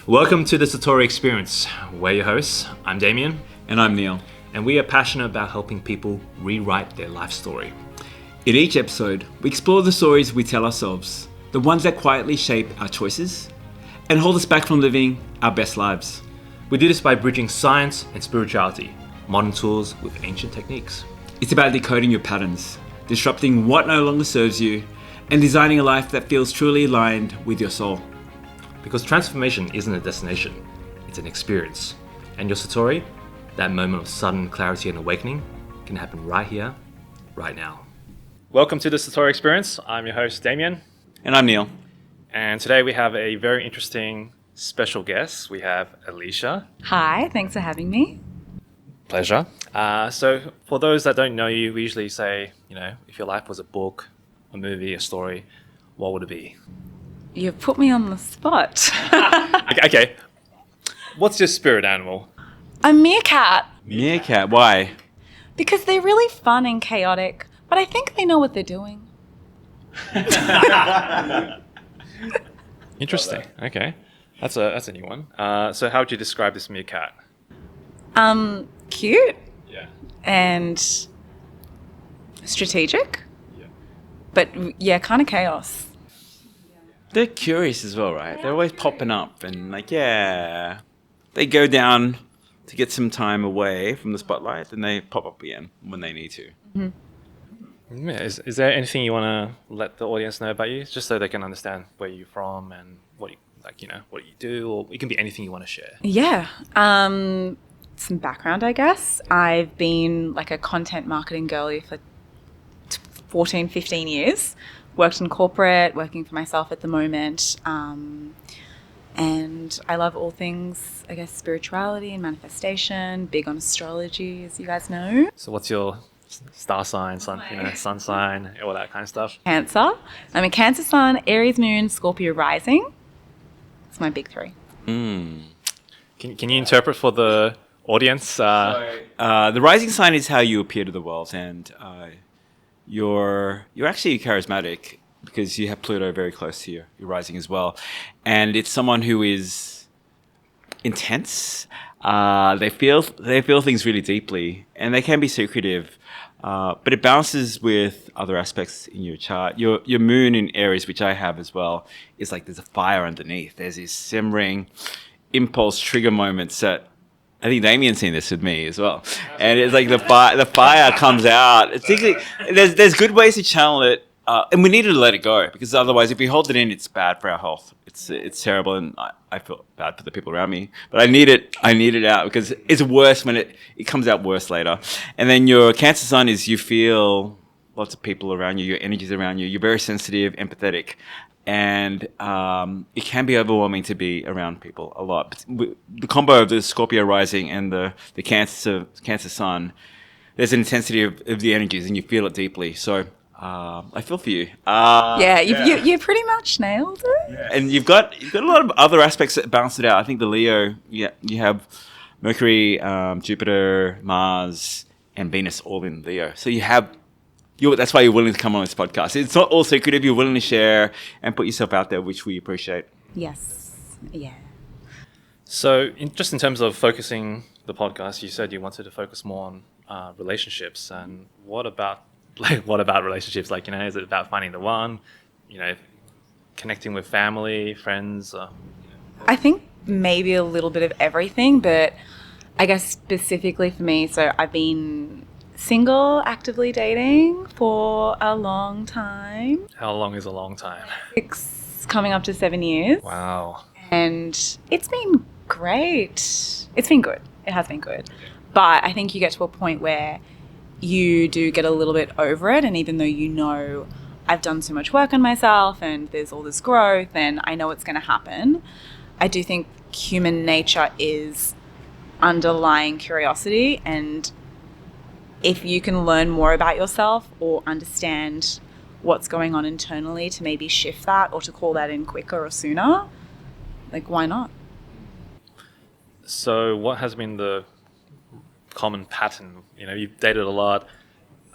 Welcome to the Satori Experience. We're your hosts. I'm Damien. And I'm Neil. And we are passionate about helping people rewrite their life story. In each episode, we explore the stories we tell ourselves, the ones that quietly shape our choices and hold us back from living our best lives. We do this by bridging science and spirituality, modern tools with ancient techniques. It's about decoding your patterns, disrupting what no longer serves you, and designing a life that feels truly aligned with your soul. Because transformation isn't a destination, it's an experience. And your Satori, that moment of sudden clarity and awakening, can happen right here, right now. Welcome to the Satori Experience. I'm your host, Damien. And I'm Neil. And today we have a very interesting special guest. We have Alisha. Hi, thanks for having me. Pleasure. So for those that don't know you, we usually say, if your life was a book, a movie, a story, what would it be? You've put me on the spot. Okay. What's your spirit animal? A meerkat. Meerkat, why? Because they're really fun and chaotic, but I think they know what they're doing. Interesting. Okay. That's a new one. So how would you describe this meerkat? Cute. Yeah. And strategic. Yeah. But yeah, kind of chaos. They're curious as well, right? They're always popping up and they go down to get some time away from the spotlight and they pop up again when they need to. Mm-hmm. Yeah, is there anything you want to let the audience know about you, just so they can understand where you're from and what you do, or it can be anything you want to share? Yeah. Some background, I guess. I've been like a content marketing girly for 14, 15 years. Worked in corporate, working for myself at the moment. And I love all things, I guess, spirituality and manifestation, big on astrology, as you guys know. So what's your star sign, sun sign, all that kind of stuff? Cancer. I'm a Cancer sun, Aries moon, Scorpio rising. It's my big three. Can you interpret for the audience? The rising sign is how you appear to the world, and you're actually charismatic because you have Pluto very close to your rising as well, and it's someone who is intense. They feel things really deeply, and they can be secretive, but it balances with other aspects in your chart. Your moon in Aries, which I have as well, is like there's a fire underneath. There's these simmering impulse trigger moments that I think Damien's seen this with me as well, and it's like the fire comes out. There's good ways to channel it, and we need to let it go, because otherwise, if we hold it in, it's bad for our health. It's terrible, and I feel bad for the people around me. But I need it out, because it's worse when it comes out worse later. And then your Cancer sun is you feel lots of people around you, your energy's around you. You're very sensitive, empathetic. And it can be overwhelming to be around people a lot. But the combo of the Scorpio rising and the Cancer sun, there's an intensity of the energies, and you feel it deeply. So I feel for you. You pretty much nailed it. Yeah. And you've got a lot of other aspects that balance it out. I think the Leo, you have Mercury, Jupiter, Mars, and Venus all in Leo. So that's why you're willing to come on this podcast. It's not all secretive. You're willing to share and put yourself out there, which we appreciate. Yes. Yeah. So in terms of focusing the podcast, you said you wanted to focus more on relationships. And what about relationships? Is it about finding the one, connecting with family, friends? I think maybe a little bit of everything, but I guess specifically for me, so I've been single, actively dating for a long time. How long is a long time? 6, coming up to 7 years. Wow. And it's been great. It's been good. It has been good. But I think you get to a point where you do get a little bit over it. And even though I've done so much work on myself and there's all this growth and I know it's going to happen, I do think human nature is underlying curiosity, and if you can learn more about yourself or understand what's going on internally to maybe shift that or to call that in quicker or sooner, why not? So what has been the common pattern? You've dated a lot.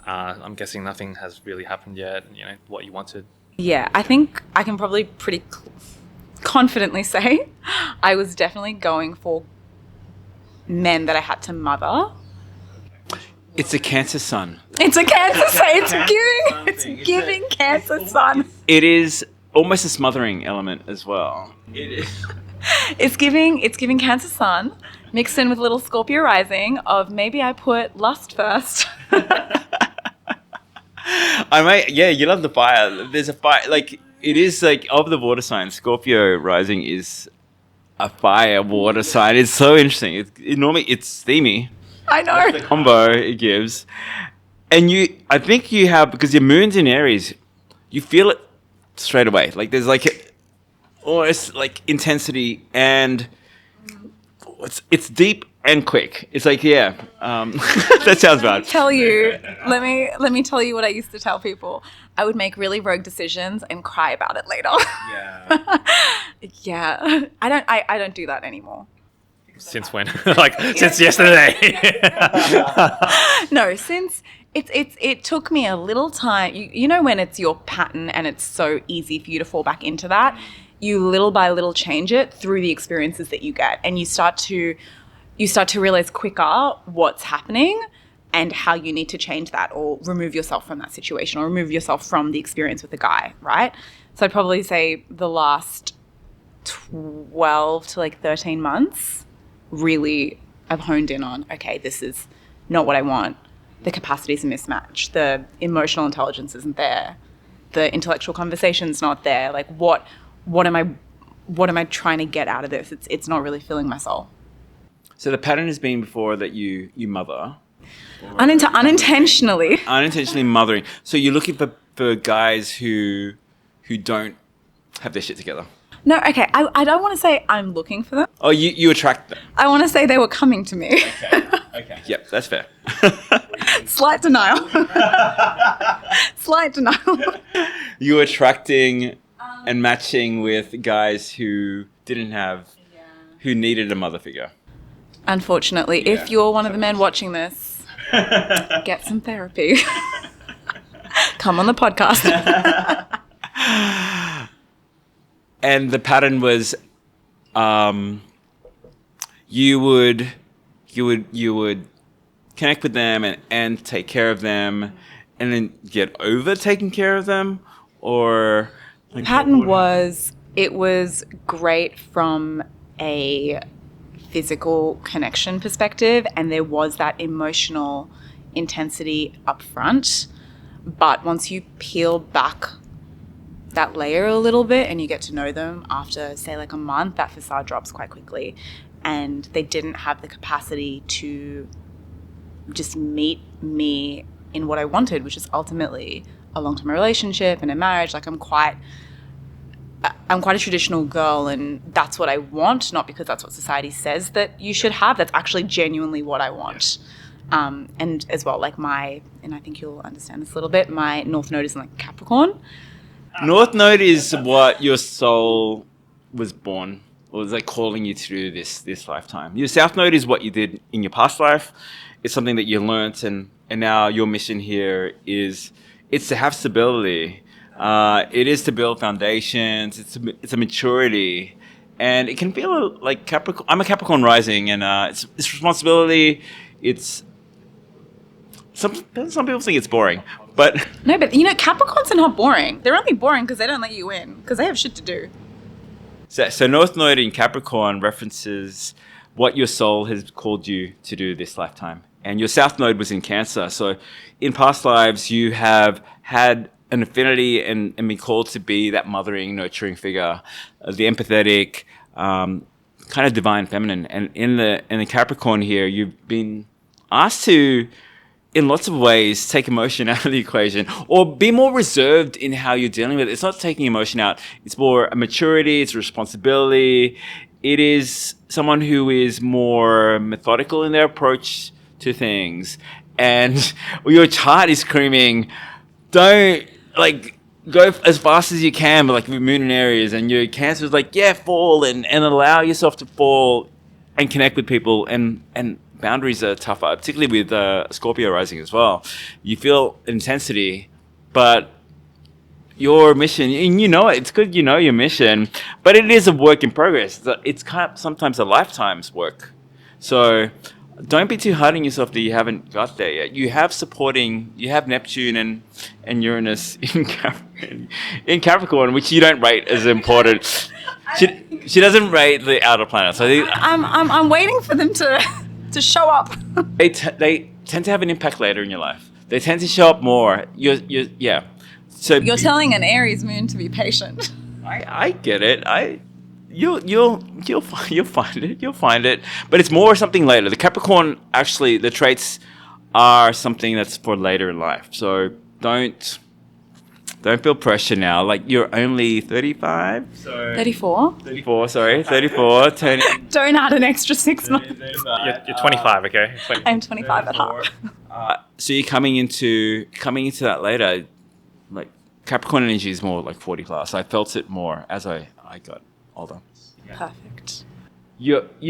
I'm guessing nothing has really happened yet. What you wanted. Yeah, I think I can probably pretty confidently say I was definitely going for men that I had to mother. It's a Cancer sun. It's a Cancer sun. It's giving Cancer sun. It is almost a smothering element as well. It is. It's giving Cancer sun mixed in with a little Scorpio rising of maybe I put lust first. You love the fire. There's a fire, like, it is like of the water signs, Scorpio rising is a fire water sign. It's so interesting. It's steamy. I know. That's the combo it gives. And I think you have, because your moon's in Aries, you feel it straight away. Like there's like almost like intensity, and it's deep and quick. It's like, that sounds bad. Let me tell you what I used to tell people. I would make really rogue decisions and cry about it later. Yeah. Yeah. I don't do that anymore. Since when? Since yesterday. No, since it took me a little time. You know when it's your pattern and it's so easy for you to fall back into that, you little by little change it through the experiences that you get, and you start to realize quicker what's happening and how you need to change that or remove yourself from that situation or remove yourself from the experience with the guy, right? So I'd probably say the last 12 to 13 months, really I've honed in on, okay, this is not what I want. The capacity's a mismatch. The emotional intelligence isn't there. The intellectual conversation's not there. Like what am I trying to get out of this? It's not really filling my soul. So the pattern has been before that you mother. Unintentionally. Unintentionally mothering. So you're looking for guys who don't have their shit together. No, okay. I don't want to say I'm looking for them. Oh, you attract them. I want to say they were coming to me. Okay. Yep, that's fair. Slight denial. Slight denial. You attracting and matching with guys who didn't have, who needed a mother figure. Unfortunately, if you're one of the men watching this, get some therapy. Come on the podcast. And the pattern was, you would connect with them and take care of them, and then get over taking care of them, or like, Pattern was great from a physical connection perspective, and there was that emotional intensity up front. But once you peel back that layer a little bit and you get to know them after, say, a month, that facade drops quite quickly. And they didn't have the capacity to just meet me in what I wanted, which is ultimately a long-term relationship and a marriage. I'm quite a traditional girl, and that's what I want, not because that's what society says that you should have. That's actually genuinely what I want. And as well, and I think you'll understand this a little bit, my North Node is in Capricorn. North Node is what your soul was born, or was calling you to do this lifetime. Your South Node is what you did in your past life. It's something that you learnt, and now your mission here it's to have stability. It is to build foundations. It's a maturity, and it can feel like Capricorn. I'm a Capricorn rising, and it's responsibility. It's some people think it's boring, but no, but Capricorns are not boring. They're only boring because they don't let you in, because they have shit to do. So North Node in Capricorn references what your soul has called you to do this lifetime, and your South Node was in Cancer. So in past lives, you have had an affinity and been called to be that mothering, nurturing figure, the empathetic, kind of divine feminine. And in the Capricorn here, you've been asked to, in lots of ways, take emotion out of the equation, or be more reserved in how you're dealing with it. It's not taking emotion out. It's more a maturity. It's a responsibility. It is someone who is more methodical in their approach to things. And your chart is screaming, don't go as fast as you can, but with Moon in Aries, and your Cancer is fall and allow yourself to fall and connect with people, and boundaries are tougher, particularly with Scorpio rising as well. You feel intensity, but your mission, and you know it. It's good you know your mission, but it is a work in progress. It's kind of sometimes a lifetime's work. So don't be too hard on yourself that you haven't got there yet. You have Neptune and Uranus in Capricorn, which you don't rate as important. She doesn't rate the outer planets. So I'm waiting for them to show up. they tend to have an impact later in your life. They tend to show up more. Yeah. So You're telling an Aries moon to be patient. I get it. You'll find it. You'll find it. But it's more something later. The Capricorn, actually, the traits are something that's for later in life. So don't feel pressure now. Like, you're only 35. So 34. 34. Sorry, 34. Turning. Don't add an extra 6 months. You're 25, okay? I'm 25 at heart. So you're coming into that later. Like, Capricorn energy is more like 40 plus. I felt it more as I got older. Perfect. That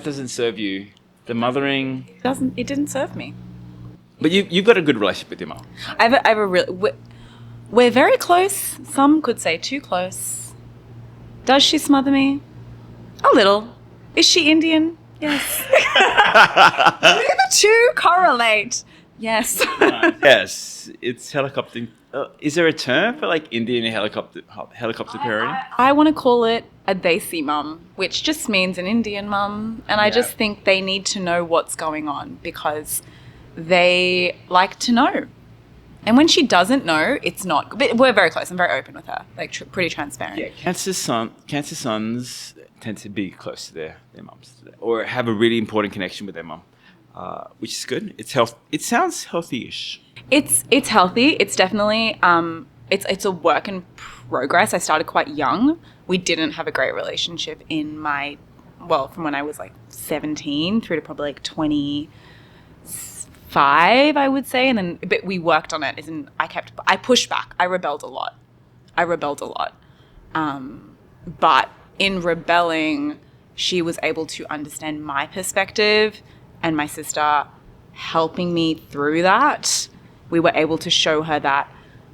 doesn't serve you. The mothering It didn't serve me. But you've got a good relationship with your mum. I have a real. We're very close. Some could say too close. Does she smother me? A little. Is she Indian? Yes. Do the two correlate? Yes. Yes, it's helicopter. Is there a term for like Indian helicopter parenting? I want to call it a desi mum, which just means an Indian mum. And I just think they need to know what's going on because they like to know. And when she doesn't know, it's not. But we're very close. I'm very open with her, like pretty transparent. Yeah, Cancer sons tend to be close to their mums or have a really important connection with their mum, which is good. It sounds healthy-ish. It's healthy. It's definitely it's a work in progress. I started quite young. We didn't have a great relationship from when I was like 17 through to probably like 25, I would say, and then but we worked on it. I pushed back. I rebelled a lot. But in rebelling, she was able to understand my perspective, and my sister helping me through that. We were able to show her that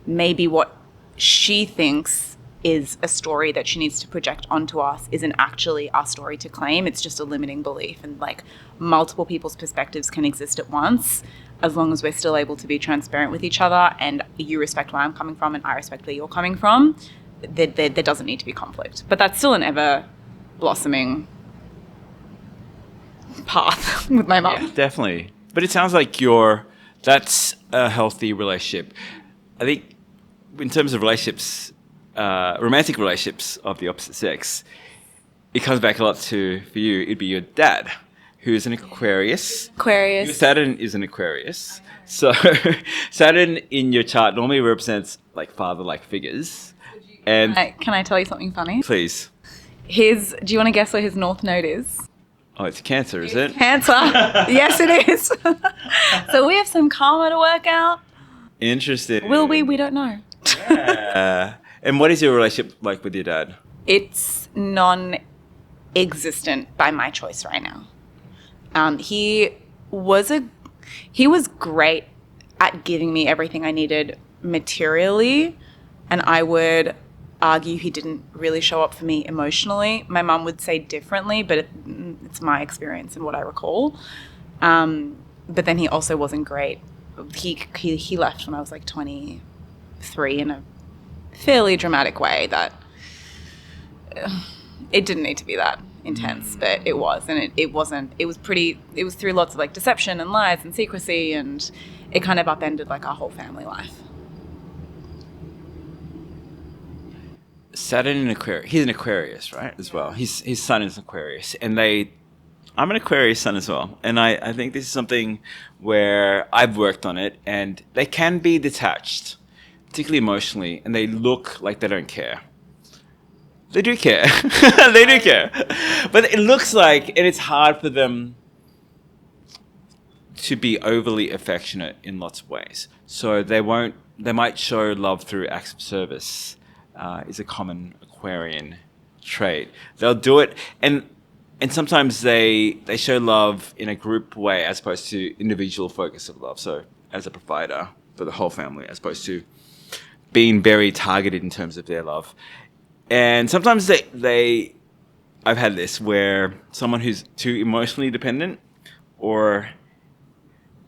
maybe what she thinks is a story that she needs to project onto us isn't actually our story to claim. It's just a limiting belief. And like multiple people's perspectives can exist at once as long as we're still able to be transparent with each other and you respect where I'm coming from and I respect where you're coming from. There doesn't need to be conflict. But that's still an ever blossoming path with my mum. Yeah, definitely. But it sounds like that's a healthy relationship. I think in terms of relationships, romantic relationships of the opposite sex, it comes back a lot for you, it'd be your dad, who is an Aquarius. Your Saturn is an Aquarius. So Saturn in your chart normally represents like father-like figures. And can I tell you something funny? Please. Do you want to guess where his north node is? Oh, it's Cancer, is it? Cancer. Yes, it is. So we have some karma to work out. Interesting. Will we? We don't know. Yeah. And what is your relationship like with your dad? It's non-existent by my choice right now. He was great at giving me everything I needed materially, and I would argue he didn't really show up for me emotionally. My mum would say differently, but it's my experience and what I recall. But then he also wasn't great. He left when I was like 23 in a fairly dramatic way that it didn't need to be that intense, but it was, and it wasn't. It was through lots of like deception and lies and secrecy, and it kind of upended like our whole family life. Saturn in Aquarius. He's an Aquarius, right? As well. His sun is Aquarius, and I'm an Aquarius sun as well, and I think this is something where I've worked on it, and they can be detached, particularly emotionally, and they look like they don't care. They do care. They do care, but it looks like, and it's hard for them to be overly affectionate in lots of ways. So they might show love through acts of service. Is a common Aquarian trait. They'll do it, and sometimes they show love in a group way as opposed to individual focus of love. So as a provider for the whole family, as opposed to being very targeted in terms of their love. And sometimes I've had this where someone who's too emotionally dependent or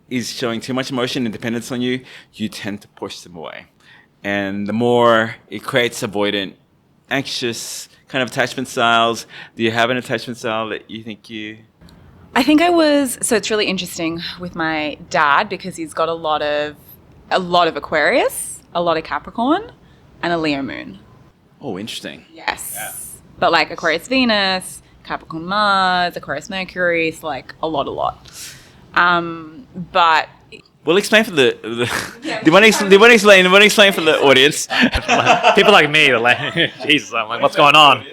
is showing too much emotion and dependence on you, you tend to push them away. And the more it creates avoidant, anxious kind of attachment styles. Do you have an attachment style that you think you... I think so it's really interesting with my dad because he's got a lot of Aquarius, a lot of Capricorn, and a Leo moon. Oh, interesting. Yes. Yeah. But like Aquarius Venus, Capricorn Mars, Aquarius Mercury, it's like a lot. But We'll explain for the do you want to explain for the audience? People like me are like, Jesus, I'm like, what's going on? do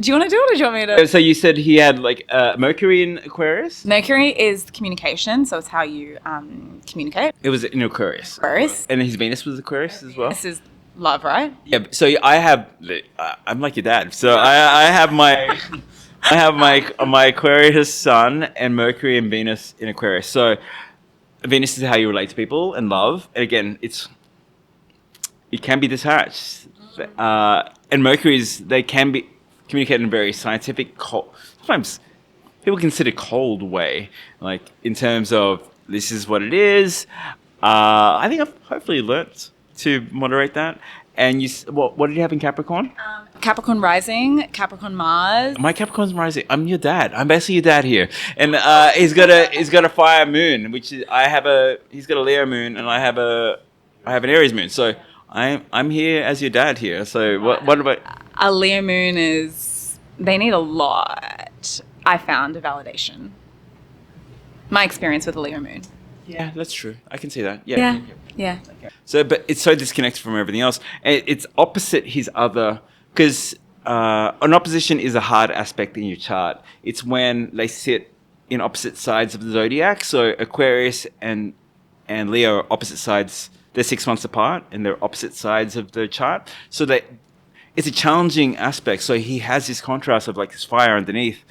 you want to do it or do you want me to? So you said he had like Mercury in Aquarius? Mercury is communication, so it's how you communicate. It was in Aquarius. Aquarius. And his Venus was Aquarius as well? This is love, right? Yeah, so I have, I'm like your dad. So I have my Aquarius sun and Mercury and Venus in Aquarius. So Venus is how you relate to people and love. And again, it can be detached. And Mercury's, they can be communicated in a very scientific, sometimes people consider cold way, like in terms of this is what it is. I think I've hopefully learnt to moderate that. And what did you have in Capricorn? Capricorn rising, Capricorn Mars. My Capricorn's rising. I'm your dad. I'm basically your dad here. And he's got a fire moon, which is he's got a Leo moon, and I have an Aries moon. So I'm here as your dad here. So what about a Leo moon they need a lot. I found a validation. My experience with a Leo moon. Yeah, that's true. I can see that. Yeah. So, but it's so disconnected from everything else. And it's opposite his other, because an opposition is a hard aspect in your chart. It's when they sit in opposite sides of the zodiac. So Aquarius and Leo are opposite sides. They're 6 months apart and they're opposite sides of the chart. So it's a challenging aspect. So he has this contrast of like this fire underneath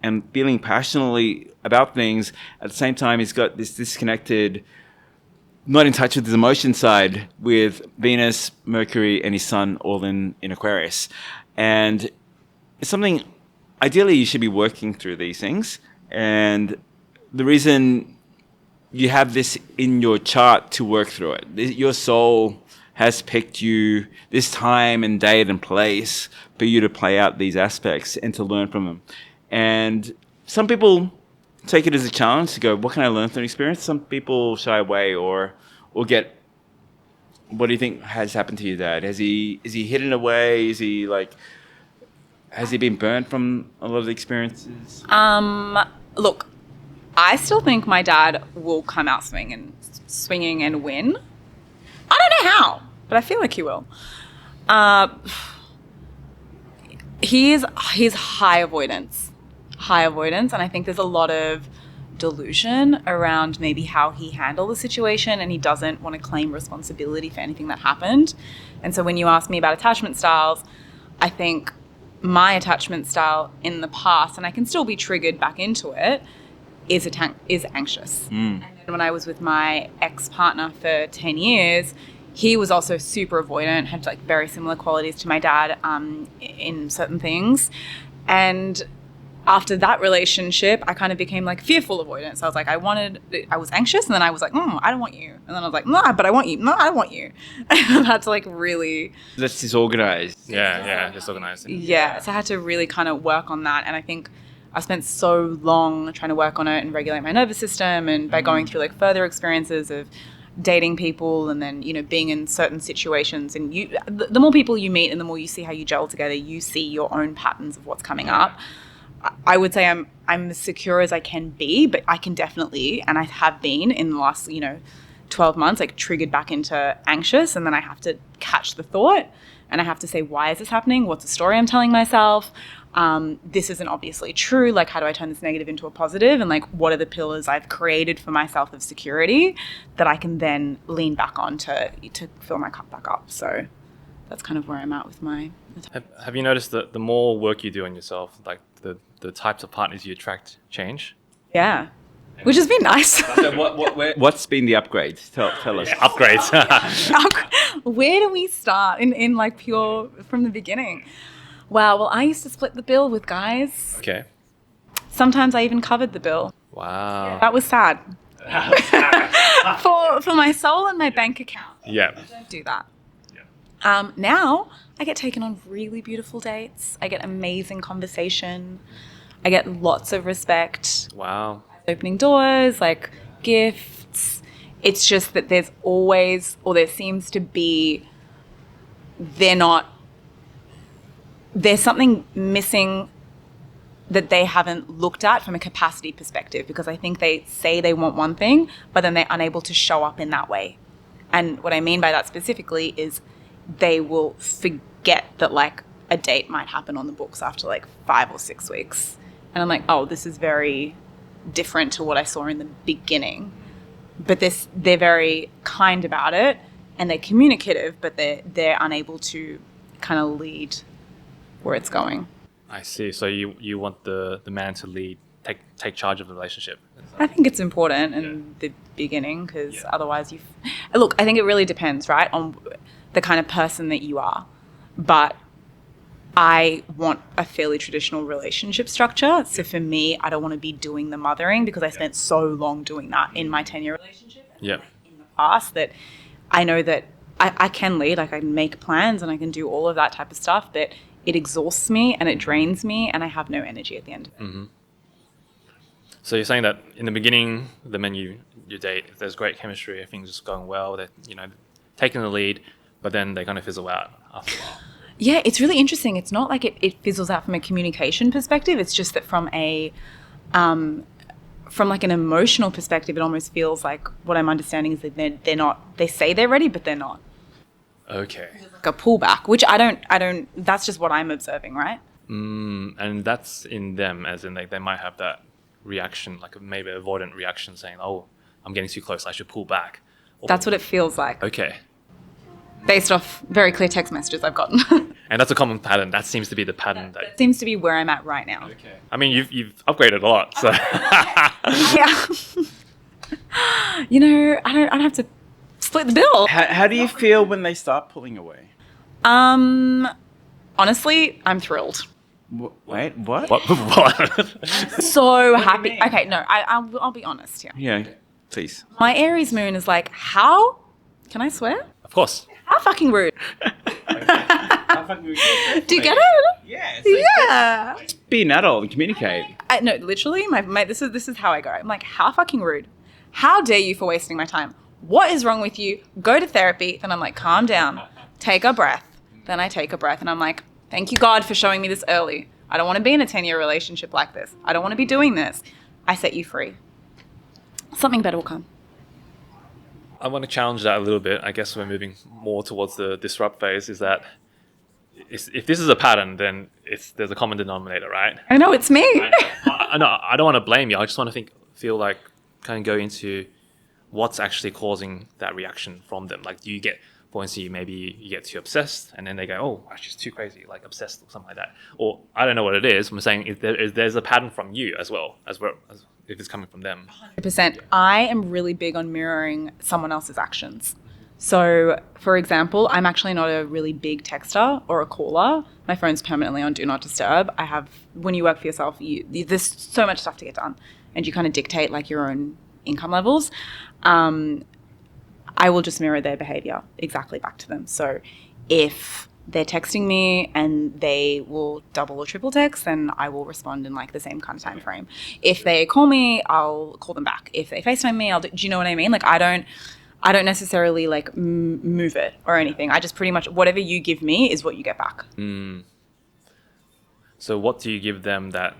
and feeling passionately about things. At the same time, he's got this disconnected, not in touch with his emotion side with Venus, Mercury, and his sun all in Aquarius. And it's something, ideally, you should be working through these things. And the reason you have this in your chart to work through it, your soul has picked you this time and date and place for you to play out these aspects and to learn from them. And some people take it as a challenge to go, what can I learn from experience? Some people shy away or get, what do you think has happened to your dad? Is he hidden away? Has he been burnt from a lot of the experiences? Look, I still think my dad will come out swinging and win. I don't know how, but I feel like he will. He's high avoidance, and I think there's a lot of delusion around maybe how he handled the situation, and he doesn't want to claim responsibility for anything that happened. And so when you ask me about attachment styles, I think my attachment style in the past, and I can still be triggered back into it, is anxious. And then when I was with my ex-partner for 10 years, he was also super avoidant, had like very similar qualities to my dad in certain things. And after that relationship, I kind of became like fearful avoidant. So I was like, I was anxious, and then I was like, I don't want you. And then I was like, no, but I want you. No, I don't want you. And I had to like really... That's disorganized. Yeah, disorganized. Yeah, so I had to really kind of work on that. And I think I spent so long trying to work on it and regulate my nervous system, and by going through like further experiences of dating people and then, being in certain situations, and the more people you meet and the more you see how you gel together, you see your own patterns of what's coming up. I would say I'm as secure as I can be, but I can definitely, and I have been in the last, 12 months, like triggered back into anxious, and then I have to catch the thought and I have to say, why is this happening? What's the story I'm telling myself? This isn't obviously true. Like, how do I turn this negative into a positive? And like, what are the pillars I've created for myself of security that I can then lean back on to fill my cup back up? So that's kind of where I'm at with my... Have you noticed that the more work you do on yourself, like the types of partners you attract change? Yeah. which has been nice. What's been the upgrade? Tell us. Upgrades. Where do we start in like pure from the beginning? Wow. Well, I used to split the bill with guys. Okay. Sometimes I even covered the bill. Wow. That was sad. for my soul and my bank account. Yeah. Don't do that. Yeah. Now I get taken on really beautiful dates. I get amazing conversation. I get lots of respect. Wow. Opening doors, like gifts. It's just that there's always, or there seems to be, there's something missing that they haven't looked at from a capacity perspective, because I think they say they want one thing, but then they're unable to show up in that way. And what I mean by that specifically is they will forget that like a date might happen on the books after like 5 or 6 weeks. And I'm like, oh, this is very different to what I saw in the beginning. But they're very kind about it and they're communicative, but they're unable to kind of lead where it's going. I see. So you want the man to lead, take charge of the relationship. I think it's important in the beginning, because otherwise look, I think it really depends, right, on the kind of person that you are. But I want a fairly traditional relationship structure. So for me, I don't want to be doing the mothering, because I spent so long doing that in my 10-year relationship. Yeah. In the past, that I know that I can lead, like I can make plans and I can do all of that type of stuff, but it exhausts me and it drains me and I have no energy at the end of it. Mm-hmm. So you're saying that in the beginning, the men you date, if there's great chemistry, everything's just going well, they're, taking the lead, but then they kind of fizzle out after a while. Yeah, it's really interesting. It's not like it fizzles out from a communication perspective. It's just that from like an emotional perspective, it almost feels like, what I'm understanding is that they're not, they say they're ready, but they're not. Okay. Like a pullback, which I don't, that's just what I'm observing, right? And that's in them, as in they might have that reaction, like maybe avoidant reaction, saying, oh, I'm getting too close, I should pull back. That's what it feels like. Okay. Based off very clear text messages I've gotten. And that's a common pattern. That seems to be the pattern. That seems to be where I'm at right now. Okay. I mean, you've upgraded a lot, so. Yeah. I don't have to split the bill. How do you feel when they start pulling away? Honestly, I'm thrilled. Wait, what? What? So happy. Okay, no, I'll be honest here. Yeah, please. My Aries moon is like, how? Can I swear? Of course. How fucking rude. Do you get it? Yeah. Yeah. Be an adult and communicate. No, literally, my this is how I go. I'm like, how fucking rude. How dare you for wasting my time? What is wrong with you? Go to therapy. Then I'm like, calm down. Take a breath. Then I take a breath and I'm like, thank you, God, for showing me this early. I don't want to be in a 10-year relationship like this. I don't want to be doing this. I set you free. Something better will come. I want to challenge that a little bit. I guess we're moving more towards the disrupt phase, is that if this is a pattern, then there's a common denominator, right? I know, it's me. I don't want to blame you. I just want to feel like kind of go into what's actually causing that reaction from them. Like, do you get, for instance, maybe you get too obsessed and then they go, oh, she's too crazy, like obsessed or something like that. Or I don't know what it is. I'm saying there's a pattern from you as well as if it's coming from them. 100%. I am really big on mirroring someone else's actions. So, for example, I'm actually not a really big texter or a caller. My phone's permanently on Do Not Disturb. When you work for yourself, there's so much stuff to get done and you kind of dictate like your own income levels. I will just mirror their behavior exactly back to them. So if they're texting me and they will double or triple text, then I will respond in like the same kind of time frame. If they call me, I'll call them back. If they FaceTime me, do you know what I mean? Like I don't necessarily like move it or anything. I just pretty much, whatever you give me is what you get back. So what do you give them that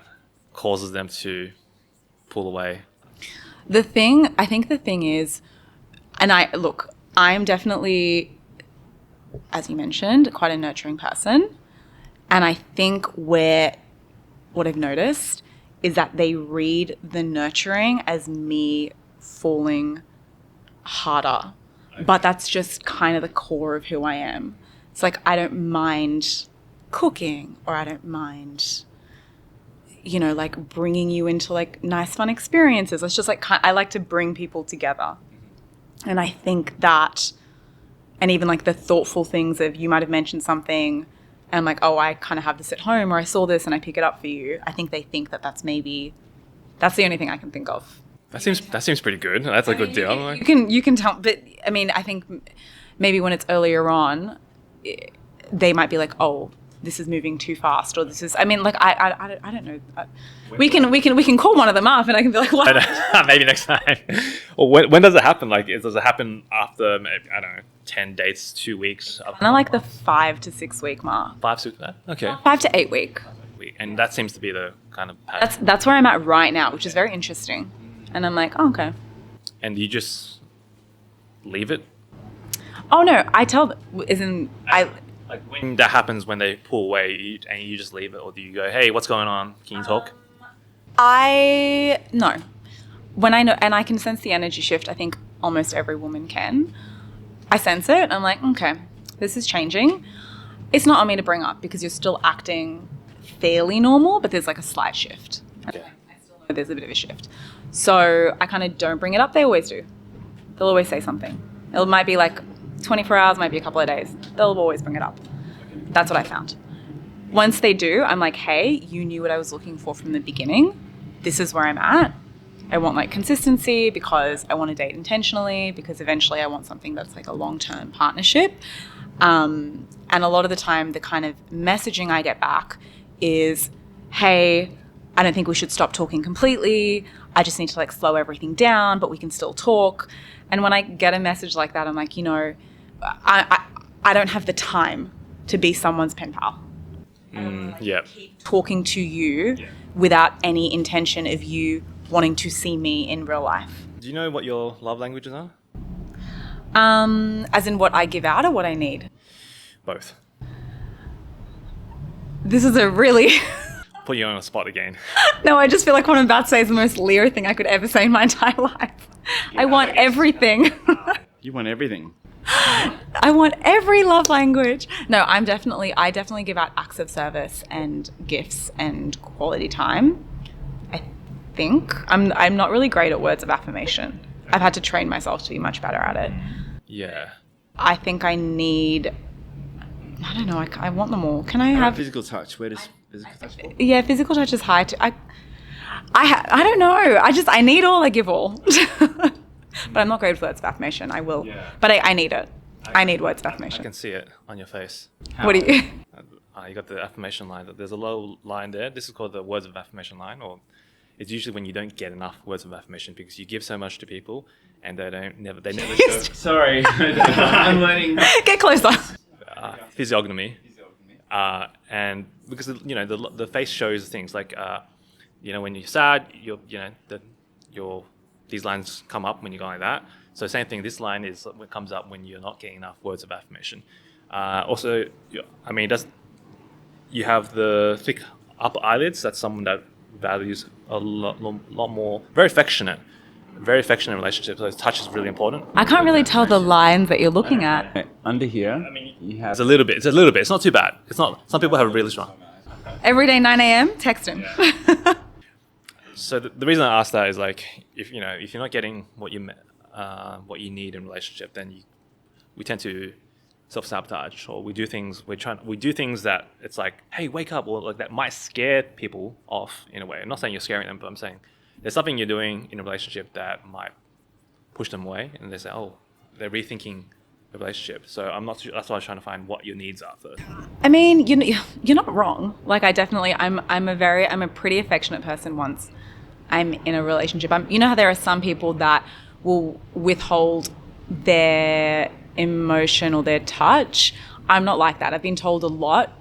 causes them to pull away? I think the thing is, and I'm definitely, as you mentioned, quite a nurturing person. And I think what I've noticed is that they read the nurturing as me falling harder. Okay. But that's just kind of the core of who I am. It's like I don't mind cooking, or I don't mind, you know, like bringing you into like nice fun experiences. It's just like I like to bring people together. And I think that, and even like the thoughtful things of, you might have mentioned something and I'm like, oh, I kind of have this at home, or I saw this and I pick it up for you. I think they think that that's the only thing I can think of. That seems pretty good. That's a good deal. You can tell, but I mean, I think maybe when it's earlier on, they might be like, oh, this is moving too fast, or this is. I mean, like I don't know. We can call one of them up, and I can be like, what? Maybe next time. Or when does it happen? Like, does it happen after maybe, I don't know, 10 dates, 2 weeks? Kind of like the 5 to 6 week mark. 5 to that? Okay. 5 to 8 week. And that seems to be the kind of pattern. That's where I'm at right now, which is very interesting. And I'm like, oh, okay. And you just leave it? Oh no, I tell them. Like when that happens, when they pull away and you just leave it, or do you go, hey, what's going on? Can you talk? No. When I know, and I can sense the energy shift, I think almost every woman can. I sense it. I'm like, okay, this is changing. It's not on me to bring up because you're still acting fairly normal, but there's like a slight shift. Okay. I still know there's a bit of a shift. So I kind of don't bring it up. They always do. They'll always say something. It might be like 24 hours, might be a couple of days. They'll always bring it up. That's what I found. Once they do, I'm like, hey, you knew what I was looking for from the beginning. This is where I'm at. I want like consistency because I want to date intentionally, because eventually I want something that's like a long-term partnership. And a lot of the time, the kind of messaging I get back is, hey, I don't think we should stop talking completely. I just need to like slow everything down, but we can still talk. And when I get a message like that, I'm like, you know, I don't have the time to be someone's pen pal. Yeah. Keep talking to you without any intention of you wanting to see me in real life. Do you know what your love languages are? As in what I give out or what I need? Both. This is a really... Put you on a spot again. No, I just feel like what I'm about to say is the most Leo thing I could ever say in my entire life. I want everything. You want everything. I want every love language. No, I definitely give out acts of service and gifts and quality time. I think I'm not really great at words of affirmation. I've had to train myself to be much better at it. Yeah. I think I need, I don't know, I want them all. Can I have physical touch? Where does physical touch fall? Yeah, physical touch is high too. I don't know. I need all, I give all. But I'm not great with words of affirmation. I will. Yeah. But I need it. I need words of affirmation. I can see it on your face. How? What do you... You got the affirmation line. There's a low line there. This is called the words of affirmation line, or it's usually when you don't get enough words of affirmation because you give so much to people and they never show. Sorry. I'm learning. Get closer. Physiognomy. And because the face shows things like when you're sad, these lines come up when you go like that. So same thing. This line is what comes up when you're not getting enough words of affirmation. Also, you have the thick upper eyelids. That's someone that values a lot more. Very affectionate relationships. So touch is really important. I can't really tell the lines that you're looking at. Okay, under here, you have... It's a little bit. It's not too bad. It's not. Some people have a really strong. Every day 9 a.m. text him. Yeah. So the reason I ask that is like if you're not getting what you need in a relationship, then we tend to self-sabotage, or we do things that it's like, hey, wake up, or like that might scare people off in a way. I'm not saying you're scaring them, but I'm saying there's something you're doing in a relationship that might push them away, and they say, oh, they're rethinking the relationship. So I'm not. That's why I was trying to find what your needs are first. I mean, you're not wrong. Like I'm a pretty affectionate person. Once I'm in a relationship, you know how there are some people that will withhold their emotion or their touch. I'm not like that. I've been told a lot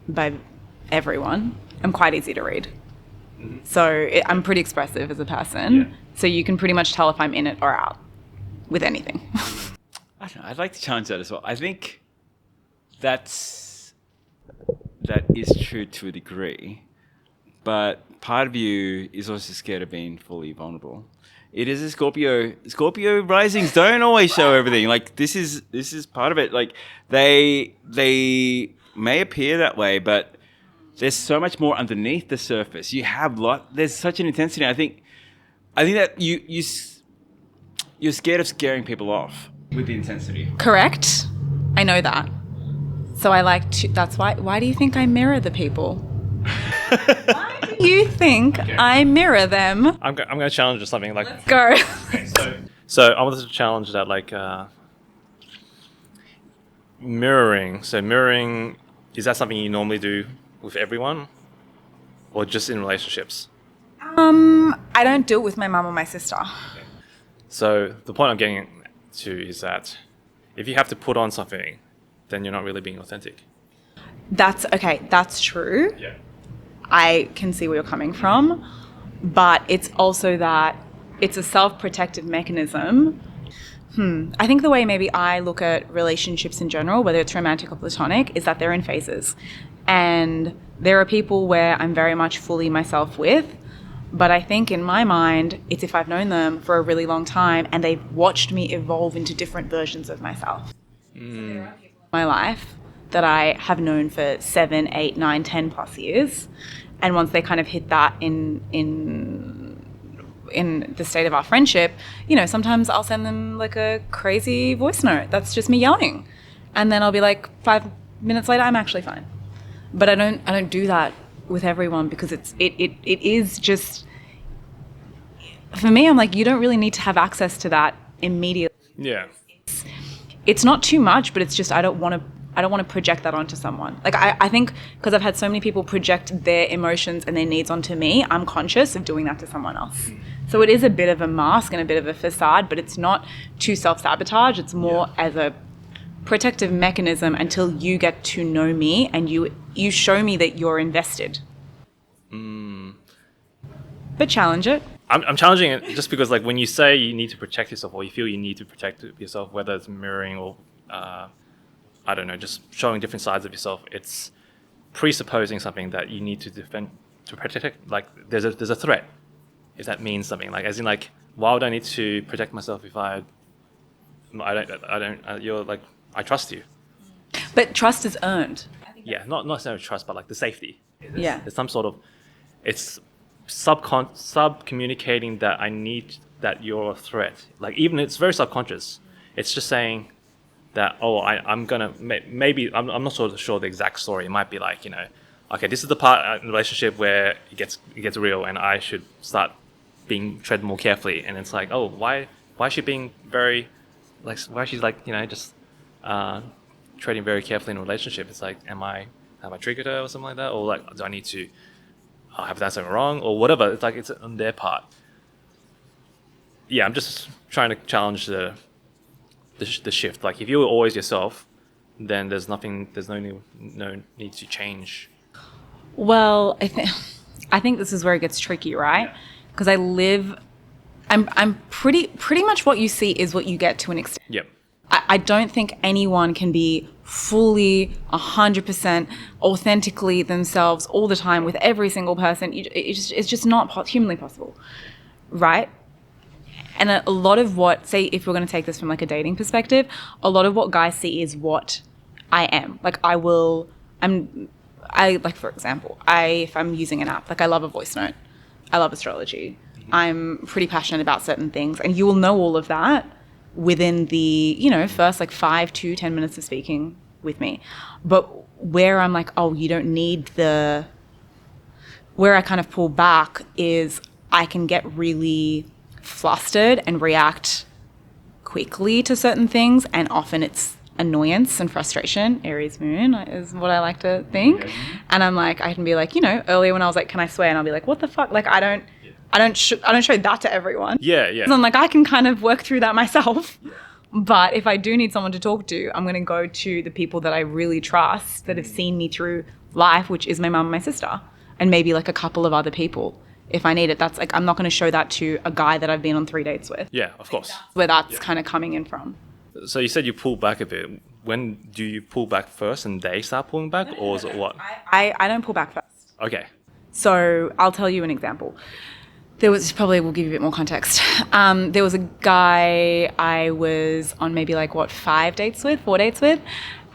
by everyone. I'm quite easy to read. Mm-hmm. So I'm pretty expressive as a person. Yeah. So you can pretty much tell if I'm in it or out with anything. I don't know. I'd like to challenge that as well. I think that is true to a degree, but part of you is also scared of being fully vulnerable. It is a Scorpio. Scorpio risings don't always show everything. Like this is part of it. Like they may appear that way, but There's so much more underneath the surface. You have there's such an intensity. I think that you're scared of scaring people off with the intensity. Correct. I know that. So I like to, that's why do you think I mirror the people? Why do you think I mirror them? I'm going to challenge something like. Let's go. So I wanted to challenge that, like mirroring. So mirroring, is that something you normally do with everyone, or just in relationships? I don't do it with my mum or my sister. So the point I'm getting to is that if you have to put on something, then you're not really being authentic. That's okay. That's true. Yeah. I can see where you're coming from, but it's also that it's a self-protective mechanism. I think the way maybe I look at relationships in general, whether it's romantic or platonic, is that they're in phases. And there are people where I'm very much fully myself with, but I think in my mind, it's if I've known them for a really long time and they've watched me evolve into different versions of myself. So there are people in my life that I have known for 7, 8, 9, 10 plus years. And once they kind of hit that in the state of our friendship, you know, sometimes I'll send them like a crazy voice note that's just me yelling, and then I'll be like 5 minutes later I'm actually fine. But I don't do that with everyone, because it is just, for me, I'm like, you don't really need to have access to that immediately. Yeah. It's not too much, but it's just I don't want to project that onto someone. Like I think because I've had so many people project their emotions and their needs onto me, I'm conscious of doing that to someone else. So it is a bit of a mask and a bit of a facade, but it's not to self-sabotage. It's more as a protective mechanism until you get to know me and you show me that you're invested. But challenge it. I'm challenging it just because, like, when you say you need to protect yourself, or you feel you need to protect yourself, whether it's mirroring or I don't know, just showing different sides of yourself, it's presupposing something that you need to defend, to protect. Like, there's a threat, if that means something. Like, as in, like, why would I need to protect myself if I don't, you're like, I trust you. But trust is earned. Yeah, not necessarily trust, but like the safety. Yeah. There's some sort of, it's sub-communicating that I need, that you're a threat. Like, even it's very subconscious. It's just saying that, I'm gonna, maybe, I'm not sort of sure the exact story. It might be like, you know, okay, this is the part in the relationship where it gets real, and I should start tread more carefully. And it's like, oh, why is she being very, like, why she's like, you know, just treading very carefully in a relationship? It's like, have I triggered her or something like that? Or like, do I need to have done something wrong or whatever? It's like, it's on their part. Yeah, I'm just trying to challenge the shift. Like, if you were always yourself, then there's no need to change. Well, I think this is where it gets tricky, right? Because I'm pretty much what you see is what you get to an extent. Yep. I don't think anyone can be fully 100% authentically themselves all the time with every single person. It's just not humanly possible, right? And a lot of what, say, if we're going to take this from like a dating perspective, a lot of what guys see is what I am. Like, like, for example, if I'm using an app, like, I love a voice note. I love astrology. I'm pretty passionate about certain things, and you will know all of that within the, you know, first like 5 to 10 minutes of speaking with me. But where I'm like, oh, you don't need where I kind of pull back is I can get really flustered and react quickly to certain things, and often it's annoyance and frustration. Aries moon is what I like to think. And I'm like, I can be like, you know, earlier when I was like, can I swear? And I'll be like, what the fuck? Like, I don't show that to everyone. Yeah. So I'm like, I can kind of work through that myself. But if I do need someone to talk to, I'm going to go to the people that I really trust, that have seen me through life, which is my mum and my sister, and maybe like a couple of other people if I need it. That's like, I'm not going to show that to a guy that I've been on 3 dates with. Yeah, of course. Where that's kind of coming in from. So you said you pull back a bit. When do you pull back first and they start pulling back, or is it what? I don't pull back first. Okay. So I'll tell you an example. We'll give you a bit more context. There was a guy I was on maybe like 4 dates with,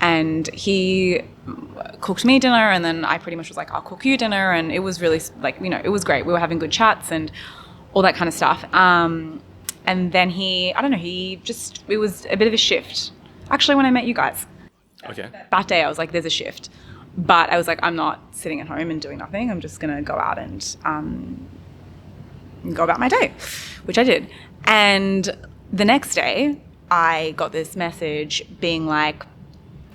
And he cooked me dinner, and then I pretty much was like, I'll cook you dinner. And it was really like, it was great. We were having good chats and all that kind of stuff. And then it was a bit of a shift. Actually, when I met you guys. Okay. That day I was like, there's a shift. But I was like, I'm not sitting at home and doing nothing. I'm just going to go out and go about my day, which I did. And the next day I got this message being like,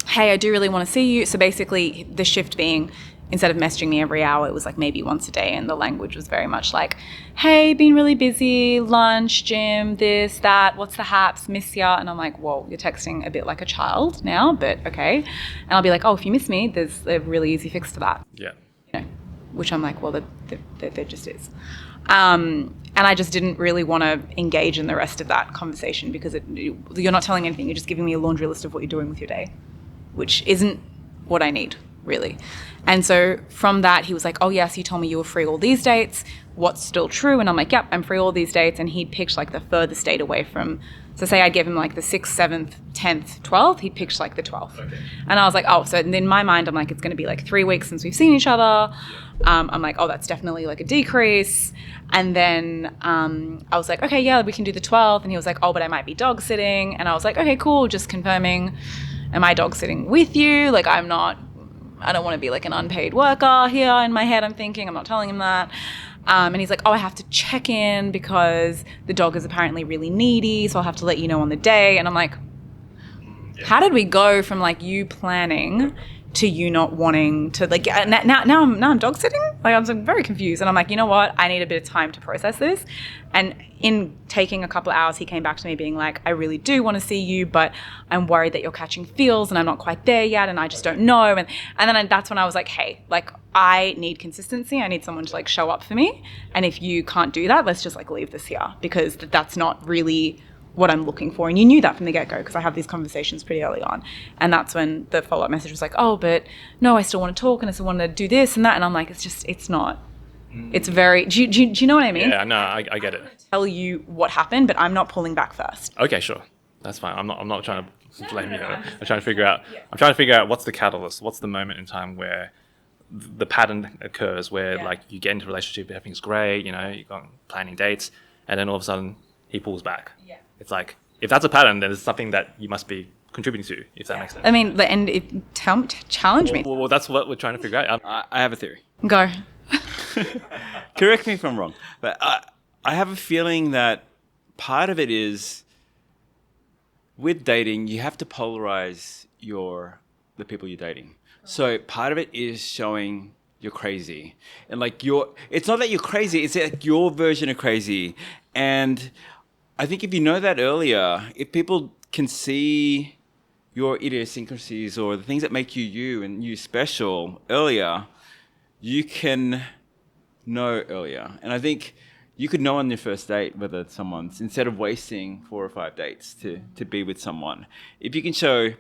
hey, I do really want to see you. So basically the shift being, instead of messaging me every hour, it was like maybe once a day. And the language was very much like, hey, been really busy, lunch, gym, this, that, what's the haps, miss ya? And I'm like, whoa, you're texting a bit like a child now, but okay. And I'll be like, oh, if you miss me, there's a really easy fix to that. Yeah. Which I'm like, well, there just is. And I just didn't really want to engage in the rest of that conversation because you're not telling anything. You're just giving me a laundry list of what you're doing with your day, which isn't what I need, really. And so from that, he was like, oh, yes, you told me you were free all these dates. What's still true? And I'm like, yep, I'm free all these dates. And he'd picked like the furthest date away from, so say I gave him like the 6th, 7th, 10th, 12th, he picked like the 12th. Okay. And I was like, oh, so in my mind, I'm like, it's going to be like 3 weeks since we've seen each other. I'm like, oh, that's definitely like a decrease. And then I was like, okay, yeah, we can do the 12th. And he was like, oh, but I might be dog sitting. And I was like, okay, cool, just confirming. Am I dog sitting with you? Like, I don't want to be like an unpaid worker here in my head, I'm thinking. I'm not telling him that. And he's like, oh, I have to check in because the dog is apparently really needy, so I'll have to let you know on the day. And I'm like, how did we go from like you planning to you not wanting to, like, now I'm dog sitting? Like, I'm very confused. And I'm like, you know what? I need a bit of time to process this. And in taking a couple of hours, he came back to me being like, I really do want to see you, but I'm worried that you're catching feels and I'm not quite there yet and I just don't know. And then that's when I was like, hey, like, I need consistency. I need someone to like show up for me. And if you can't do that, let's just like leave this here because that's not really what I'm looking for. And you knew that from the get-go because I have these conversations pretty early on. And that's when the follow-up message was like, oh, but no, I still want to talk and I still want to do this and that. And I'm like, it's not. It's very, do you know what I mean? Yeah, no, I get it. Tell you what happened, but I'm not pulling back first. Okay, sure. That's fine. I'm not trying to blame you. I'm trying to figure out what's the catalyst, what's the moment in time where the pattern occurs where like you get into a relationship, everything's great, you're going planning dates, and then all of a sudden he pulls back. Yeah. It's like, if that's a pattern, then it's something that you must be contributing to, if that makes sense. I mean, challenge me. Well, that's what we're trying to figure out. I have a theory. Go. Correct me if I'm wrong, but I have a feeling that part of it is with dating, you have to polarize the people you're dating. So part of it is showing you're crazy. And like it's not that you're crazy, it's like your version of crazy. And I think if you know that earlier, if people can see your idiosyncrasies or the things that make you you and you special earlier, you can know earlier. And I think you could know on your first date whether someone's, instead of wasting 4 or 5 dates to be with someone, if you can show,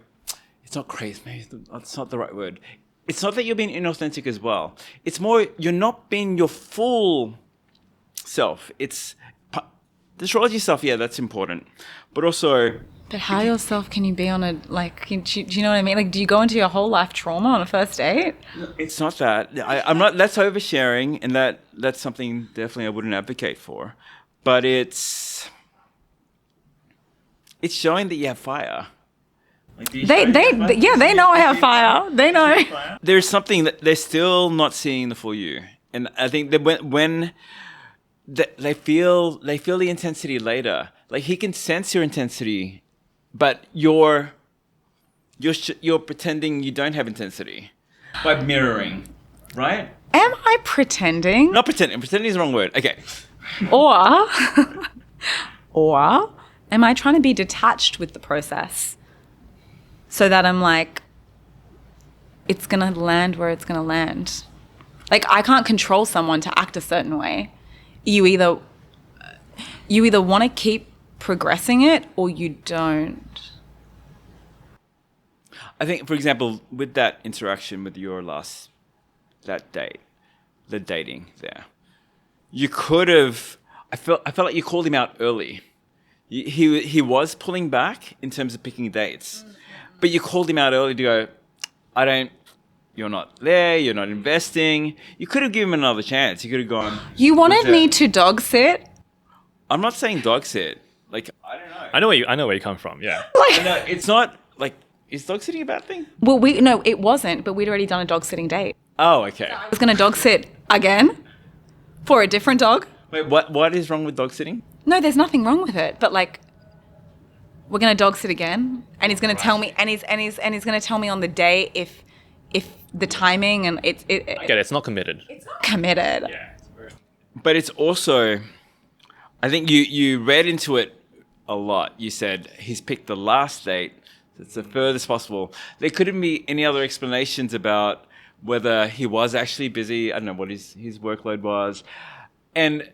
it's not crazy, maybe that's not the right word. It's not that you're being inauthentic as well. It's more, you're not being your full self. It's the astrology stuff, yeah, that's important. But also... But how yourself can you be on a, like, do you know what I mean? Like, do you go into your whole life trauma on a first date? It's not that. I'm not, that's oversharing, and that's something definitely I wouldn't advocate for. But it's showing that you have fire. Like, they know I have fire. They know. There's something that they're still not seeing the full you. And I think that when they feel the intensity later. Like, he can sense your intensity, but you're pretending you don't have intensity by mirroring, right? Am I pretending? Not pretending. Pretending is the wrong word. Okay. Or am I trying to be detached with the process so that I'm like, it's going to land where it's going to land? Like, I can't control someone to act a certain way. You either want to keep progressing it or you don't. I think, for example, with that interaction with that date, the dating there, you could have, I felt like you called him out early. He was pulling back in terms of picking dates. but you called him out early to go, you're not there, you're not investing. You could have given him another chance. You could have gone. You wanted me to dog sit? I'm not saying dog sit. Like, I don't know. I know where you come from. Yeah. No, it's not like, is dog sitting a bad thing? Well, no, it wasn't, but we'd already done a dog sitting date. Oh, okay. I was going to dog sit again for a different dog. Wait, what is wrong with dog sitting? No, there's nothing wrong with it, but like, we're going to dog sit again, and he's going to tell me, and he's going to tell me on the day if the timing and I get it. It's not committed. It's not committed. Yeah. But it's also, I think you read into it a lot. You said he's picked the last date. It's the furthest possible. There couldn't be any other explanations about whether he was actually busy. I don't know what his workload was. And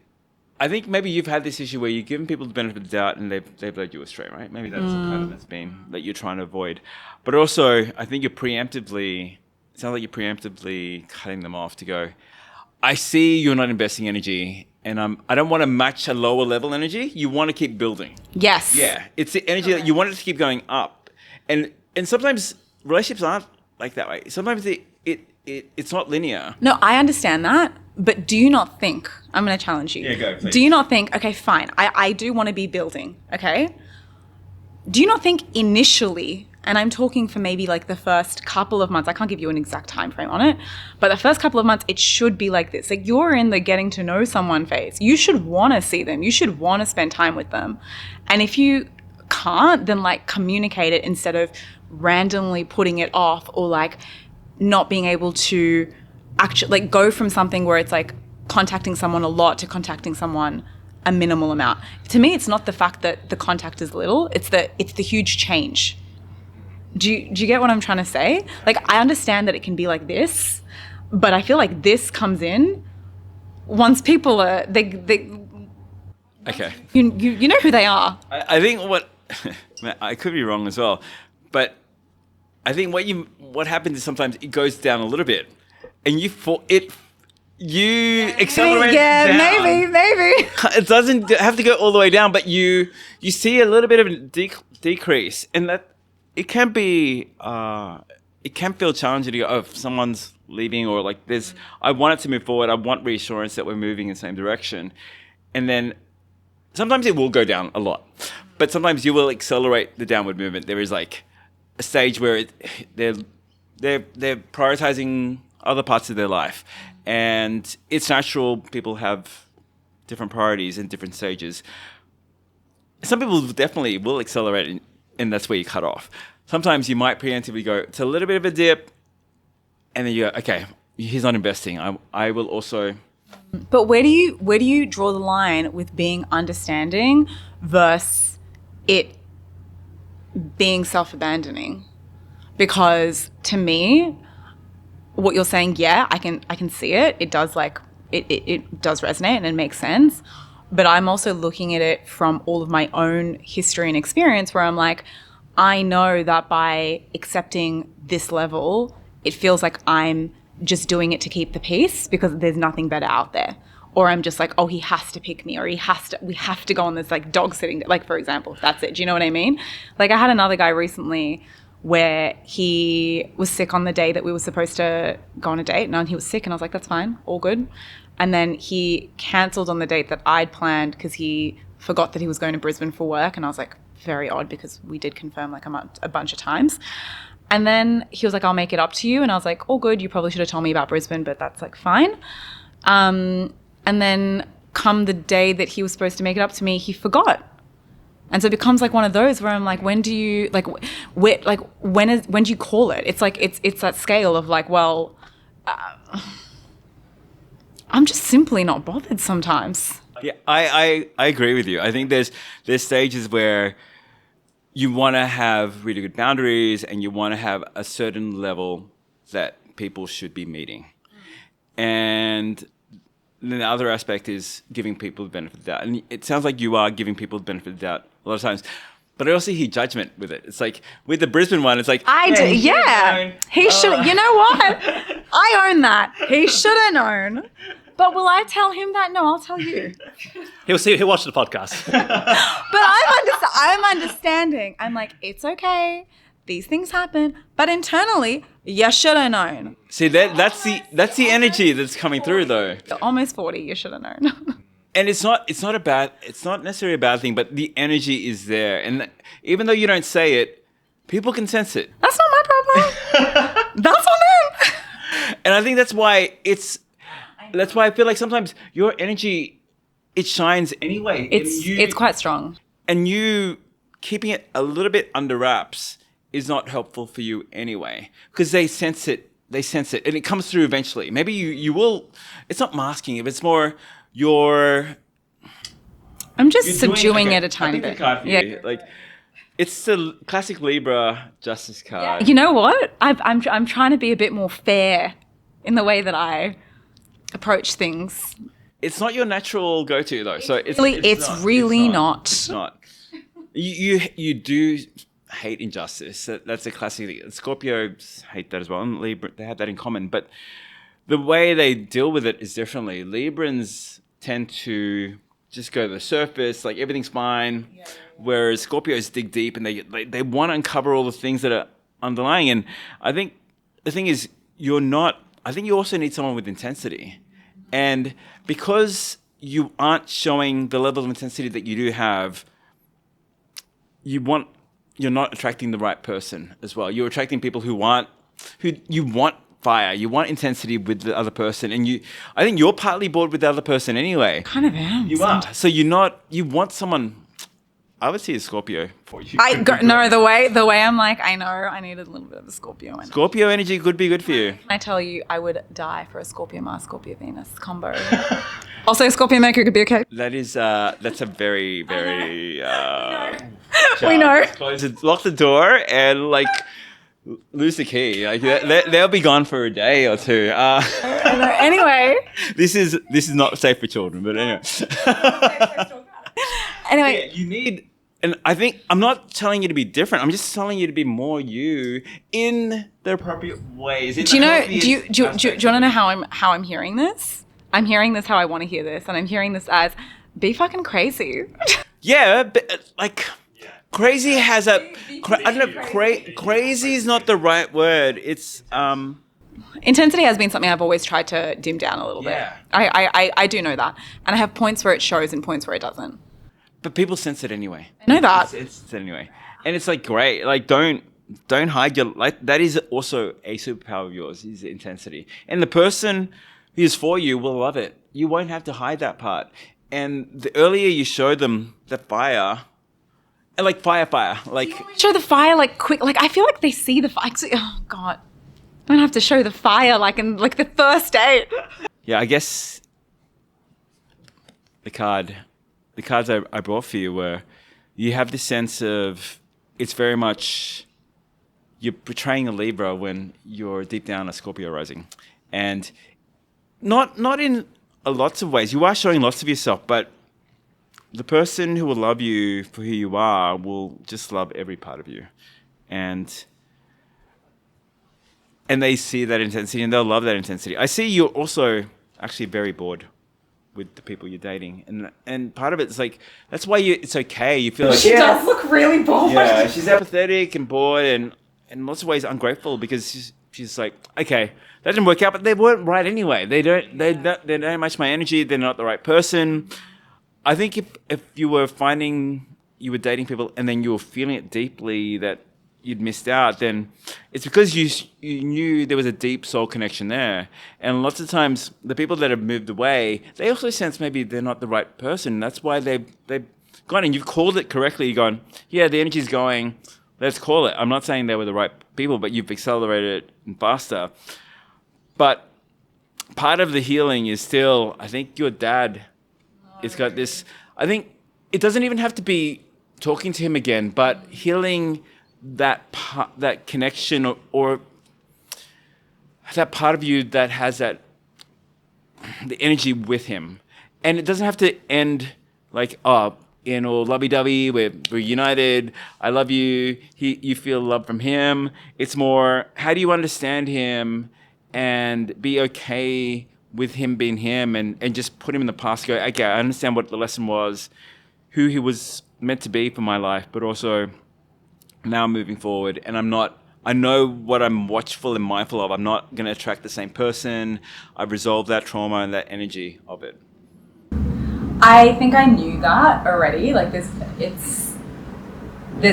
I think maybe you've had this issue where you've given people the benefit of the doubt and they've led you astray, right? Maybe that's the pattern that's been that you're trying to avoid. But also, I think it sounds like you're preemptively cutting them off to go, I see you're not investing energy, and I don't want to match a lower level energy. You want to keep building. Yes. Yeah. It's the energy that you want it to keep going up. And sometimes relationships aren't like that way. Sometimes it's not linear. No, I understand that. But do you not think, I'm going to challenge you. Yeah, go, please. Do you not think, okay, fine, I do want to be building, okay? Do you not think initially, and I'm talking for maybe like the first couple of months, I can't give you an exact time frame on it, but the first couple of months, it should be like this. Like, you're in the getting to know someone phase. You should want to see them. You should want to spend time with them. And if you can't, then like communicate it instead of randomly putting it off, or like not being able to actually like go from something where it's like contacting someone a lot to contacting someone a minimal amount. To me, it's not the fact that the contact is little, it's the huge change. Do you get what I'm trying to say? Like, I understand that it can be like this, but I feel like this comes in once people are Okay. You know who they are. I think I could be wrong as well, but I think what happens is sometimes it goes down a little bit, and you accelerate yeah, down. maybe. It doesn't have to go all the way down, but you see a little bit of a decrease, and that it can be it can feel challenging to go, oh, if someone's leaving, or like this, I want it to move forward. I want reassurance that we're moving in the same direction, and then sometimes it will go down a lot, but sometimes you will accelerate the downward movement. There is like a stage where they're prioritizing other parts of their life, and it's natural. People have different priorities in different stages. Some people definitely will accelerate, and that's where you cut off. Sometimes you might preemptively go, it's a little bit of a dip, and then you go, okay, he's not investing. I will also. But where do you draw the line with being understanding versus it being self-abandoning? Because to me, what you're saying, yeah, I can see it. It does it does resonate and it makes sense. But I'm also looking at it from all of my own history and experience, where I'm like, I know that by accepting this level, it feels like I'm just doing it to keep the peace because there's nothing better out there. Or I'm just like, oh, he has to pick me, or we have to go on this like dog sitting, like, for example, if that's it. Do you know what I mean? Like, I had another guy recently where he was sick on the day that we were supposed to go on a date, and he was sick, and I was like, that's fine, all good. And then he cancelled on the date that I'd planned because he forgot that he was going to Brisbane for work, and I was like, very odd, because we did confirm like a bunch of times. And then he was like, I'll make it up to you. And I was like, all good. You probably should have told me about Brisbane, but that's like fine. And then come the day that he was supposed to make it up to me, he forgot. And so it becomes like one of those where I'm like, when do you when do you call it? It's like, it's that scale of like, well, I'm just simply not bothered sometimes. Yeah, I agree with you. I think there's stages where you want to have really good boundaries, and you want to have a certain level that people should be meeting. And then the other aspect is giving people the benefit of the doubt. And it sounds like you are giving people the benefit of the doubt a lot of times. But I also hear judgment with it. It's like with the Brisbane one, it's like, I do, yeah. He should. You know what? I own that. He should have known. But will I tell him that? No, I'll tell you. He'll watch the podcast. But I'm understanding. I'm like, it's okay. these things happen, but internally, you should have known. See, that's the energy that's coming through, though. You're almost 40, you should have known. And it's not necessarily a bad thing, but the energy is there. And even though you don't say it, people can sense it. That's not my problem. That's on them. And I think that's why I feel like sometimes your energy, it shines anyway. It's quite strong. And you keeping it a little bit under wraps is not helpful for you anyway, because they sense it, and it comes through eventually. Maybe you will, it's not masking it, it's more I'm just subduing it a tiny bit. Yeah. Like, it's the classic Libra justice card. You know what? I'm trying to be a bit more fair in the way that I approach things. It's not your natural go-to though. So it's really not. It's not. You do hate injustice. That's a classic thing. Scorpios hate that as well. And Libra, they have that in common. But the way they deal with it is differently. Librans tend to just go to the surface, like everything's fine. Yeah. Whereas Scorpios dig deep and they want to uncover all the things that are underlying. And I think the thing is, I think you also need someone with intensity. And because you aren't showing the level of intensity that you do have, you're not attracting the right person as well. You're attracting people who you want fire, you want intensity with the other person, and I think you're partly bored with the other person anyway. Kind of am. You are. So you want someone. I would see a Scorpio for you. The way I'm like, I know I need a little bit of a Scorpio energy. Scorpio energy could be good for you. I tell you, I would die for a Scorpio Mars, Scorpio Venus combo. Also, Scorpio Mercury could be okay. That's a very, very. We know. Lock the door and lose the key. Like they'll be gone for a day or two. Anyway, this is not safe for children. But anyway. Anyway, yeah, you need, and I think I'm not telling you to be different. I'm just telling you to be more you in the appropriate ways. Do you want to know how I'm hearing this? I'm hearing this how I want to hear this, and I'm hearing this as be fucking crazy. Yeah, but crazy has a. I don't know. Crazy is not the right word. It's Intensity has been something I've always tried to dim down a little bit. I do know that, and I have points where it shows and points where it doesn't. But people sense it anyway. I know that. It's anyway, and it's great. Don't hide your that is also a superpower of yours. Is intensity, and the person who is for you will love it. You won't have to hide that part. And the earlier you show them the fire, and fire, show the fire quick. I feel like they see the fire. Oh God, I don't have to show the fire in the first date. Yeah, I guess the cards I brought for you were, you have this sense of, it's very much, you're portraying a Libra when you're deep down a Scorpio rising. And not in lots of ways. You are showing lots of yourself, but the person who will love you for who you are will just love every part of you. And they see that intensity and they'll love that intensity. I see you're also actually very bored with the people you're dating, and part of it's that's why it's okay. You feel she does look really bored. Yeah, she's apathetic and bored, and in lots of ways ungrateful because she's okay, that didn't work out, but they weren't right anyway. They don't match my energy. They're not the right person. I think if you were dating people and then you were feeling it deeply that you'd missed out, then it's because you knew there was a deep soul connection there. And lots of times the people that have moved away, they also sense maybe they're not the right person. That's why they've gone, and you've called it correctly. You've gone, yeah, the energy's going, let's call it. I'm not saying they were the right people, but you've accelerated it and faster. But part of the healing is still, I think your dad has got this, I think it doesn't even have to be talking to him again, but healing that connection or that part of you that has the energy with him. And it doesn't have to end in all lovey-dovey, we're united, I love you, you feel love from him. It's more, how do you understand him and be okay with him being him and just put him in the past, go, okay, I understand what the lesson was, who he was meant to be for my life, but also now I'm moving forward, and I know what I'm watchful and mindful of. I'm not going to attract the same person. I've resolved that trauma and that energy of it. I think I knew that already. Like there's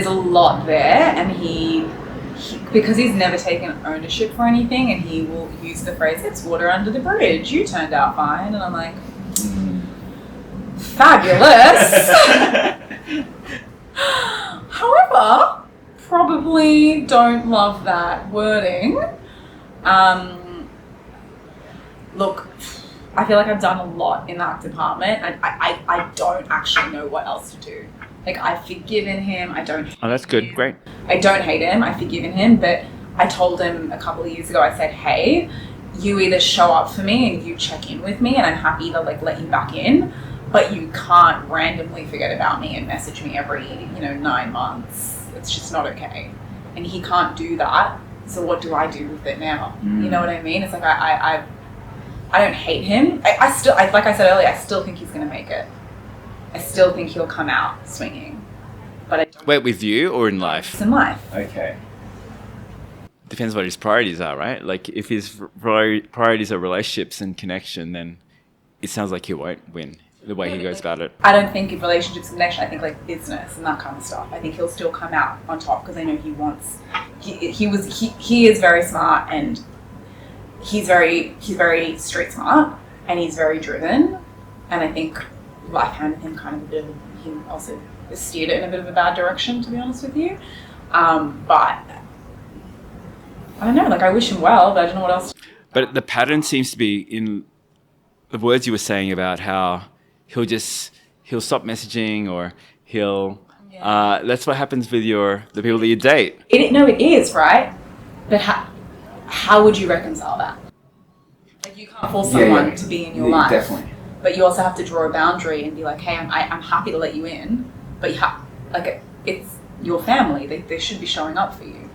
a lot there, and he because he's never taken ownership for anything, and he will use the phrase, "It's water under the bridge. You turned out fine," and I'm like, fabulous. However, probably don't love that wording. Look, I feel like I've done a lot in that department, and I don't actually know what else to do. Like, I've forgiven him. I don't hate Oh, that's good. him. Great. I don't hate him. I've forgiven him, but I told him a couple of years ago, I said, hey, you either show up for me and you check in with me, and I'm happy to like let you back in, but you can't randomly forget about me and message me every 9 months. It's just not okay. And he can't do that. So what do I do with it now? You know what I mean? It's like I don't hate him. I still, like I said earlier, I still think he's going to make it. I still think he'll come out swinging. But I don't. Wait, with you or in life? It's in life. Okay. Depends what his priorities are, right? Like, if his priorities are relationships and connection, then it sounds like he won't win the way he goes about it. I don't think in relationships and connection, I think like business and that kind of stuff. I think he'll still come out on top because I know he wants. He is very smart, and he's very street smart, and he's very driven, and I think life handed him kind of a bit of. He also steered it in a bit of a bad direction, to be honest with you. But I don't know. Like, I wish him well, but I don't know what else. But the pattern seems to be in the words you were saying about how he'll stop messaging, or he'll. Yeah. That's what happens with the people that you date. It is, right? But how would you reconcile that? Like, you can't force someone to be in your life. Definitely. But you also have to draw a boundary and be like, hey, I'm happy to let you in, but it's your family. They should be showing up for you.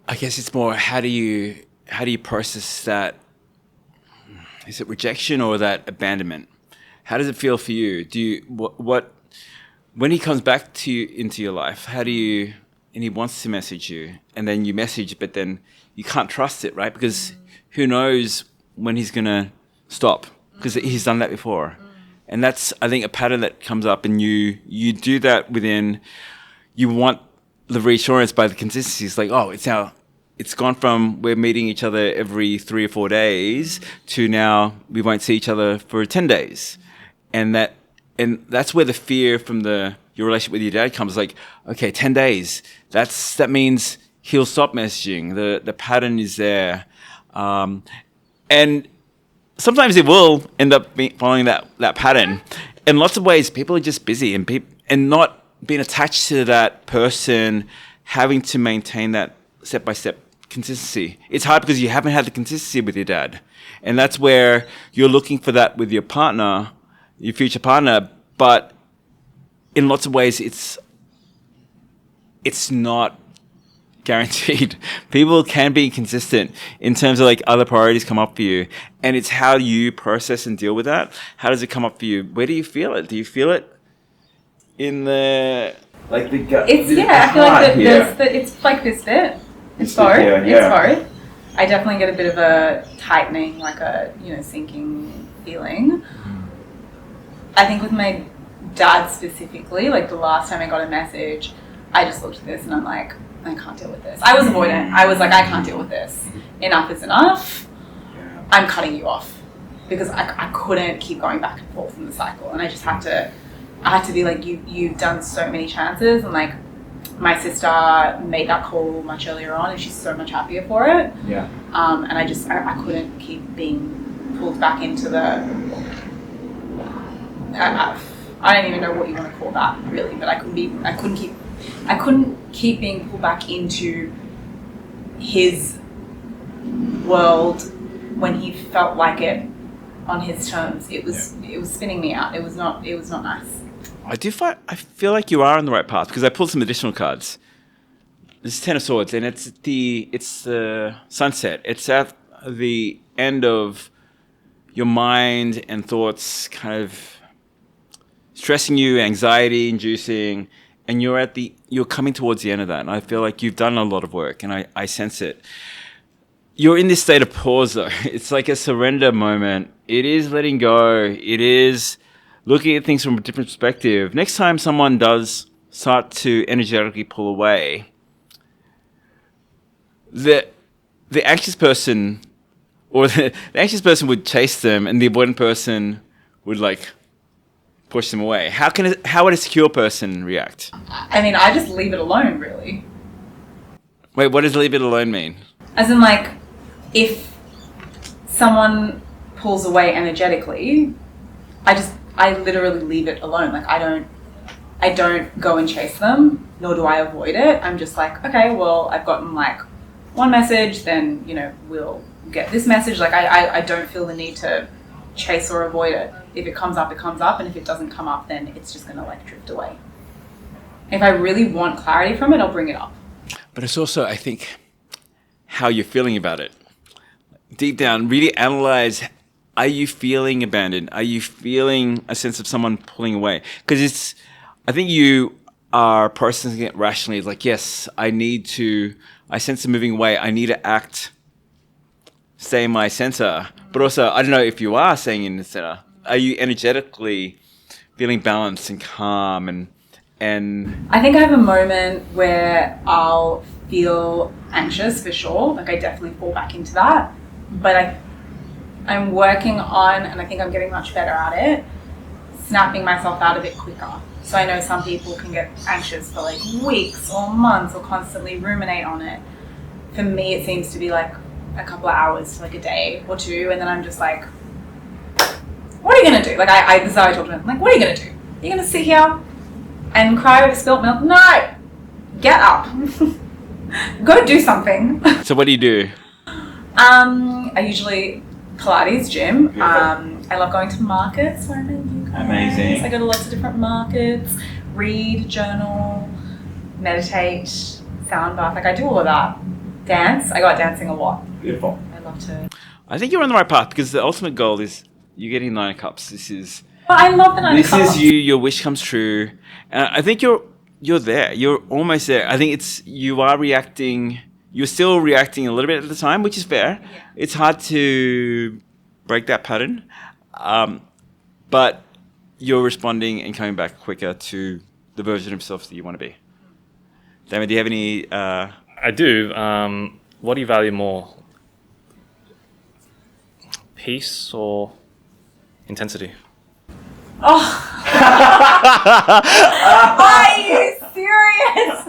I guess it's more, how do you process that? Is it rejection or that abandonment? How does it feel for you? Do you what when he comes back to you into your life? And he wants to message you, and then you message, but then you can't trust it, right? Because who knows when he's gonna stop? Because he's done that before, and that's, I think, a pattern that comes up, and you do that within. You want the reassurance by the consistency. It's like, oh, it's gone from we're meeting each other every 3 or 4 days to now we won't see each other for 10 days. And that's where the fear from your relationship with your dad comes. Like, okay, 10 days. That means he'll stop messaging. The pattern is there. And sometimes it will end up following that pattern. In lots of ways, people are just busy and not being attached to that person, having to maintain that step-by-step consistency. It's hard because you haven't had the consistency with your dad. And that's where you're looking for that with your partner, your future partner. But in lots of ways, it's not guaranteed. People can be consistent in terms of like other priorities come up for you. And it's how you process and deal with that. How does it come up for you? Where do you feel it? Do you feel it in the like the gut? I feel like it's like this bit. It's both. It's both. I definitely get a bit of a tightening, like a sinking feeling. I think with my dad specifically, like the last time I got a message, I just looked at this and I'm like, I can't deal with this. I was avoidant. I was like, I can't deal with this. Enough is enough. I'm cutting you off because I couldn't keep going back and forth in the cycle, and I just had to be like, you've done so many chances, and like my sister made that call much earlier on, and she's so much happier for it. Yeah. And I couldn't keep being pulled back into the. I don't even know what you want to call that really, but I couldn't keep being pulled back into his world when he felt like it on his terms. It was spinning me out. It was not nice. I feel like you are on the right path because I pulled some additional cards. This is Ten of Swords, and it's the sunset. It's at the end of your mind and thoughts kind of stressing you, anxiety inducing, and you're coming towards the end of that, and I feel like you've done a lot of work, and I sense it. You're in this state of pause, though. It's like a surrender moment. It is letting go. It is looking at things from a different perspective. Next time someone does start to energetically pull away, the anxious person the anxious person would chase them, and the avoidant person would like push them away. How would a secure person react? I mean, I just leave it alone, really. Wait, what does leave it alone mean? As in, like, if someone pulls away energetically, I literally leave it alone. Like, I don't go and chase them, nor do I avoid it. I'm just like, okay, well, I've gotten like one message, then, you know, we'll get this message. Like, I don't feel the need to chase or avoid it. If it comes up, it comes up, and if it doesn't come up, then it's just gonna like drift away. If I really want clarity from it, I'll bring it up. But it's also, I think, how you're feeling about it. Deep down, really analyze, are you feeling abandoned? Are you feeling a sense of someone pulling away? Because I think you are processing it rationally. It's like, yes, I sense them moving away. I need to act, stay in my center. But also, I don't know if you are staying in the center. Are you energetically feeling balanced and calm and I think I have a moment where I'll feel anxious for sure. Like, I definitely fall back into that. But I'm working on, and I think I'm getting much better at it, snapping myself out of it quicker. So I know some people can get anxious for like weeks or months or constantly ruminate on it. For me, it seems to be like a couple of hours to like a day or two, and then I'm just like, what are you gonna do? Like, this is how I talk to them. I'm like, what are you gonna do? You're gonna sit here and cry over spilt milk? No! Get up. Go do something. So what do you do? I usually Pilates gym. I love going to markets where I met you guys. Amazing. I go to lots of different markets, read, journal, meditate, sound bath. Like, I do all of that. Dance. I got dancing a lot. Beautiful. I love to. I think you're on the right path, because the ultimate goal is you getting 9 of Cups. But I love the 9 of Cups. This is you. Your wish comes true. And I think you're there. You're almost there. I think you are reacting. You're still reacting a little bit at the time, which is fair. Yeah. It's hard to break that pattern. But you're responding and coming back quicker to the version of yourself that you want to be. Damon, do you have any... I do. What do you value more? Peace or intensity? Oh. Are you serious?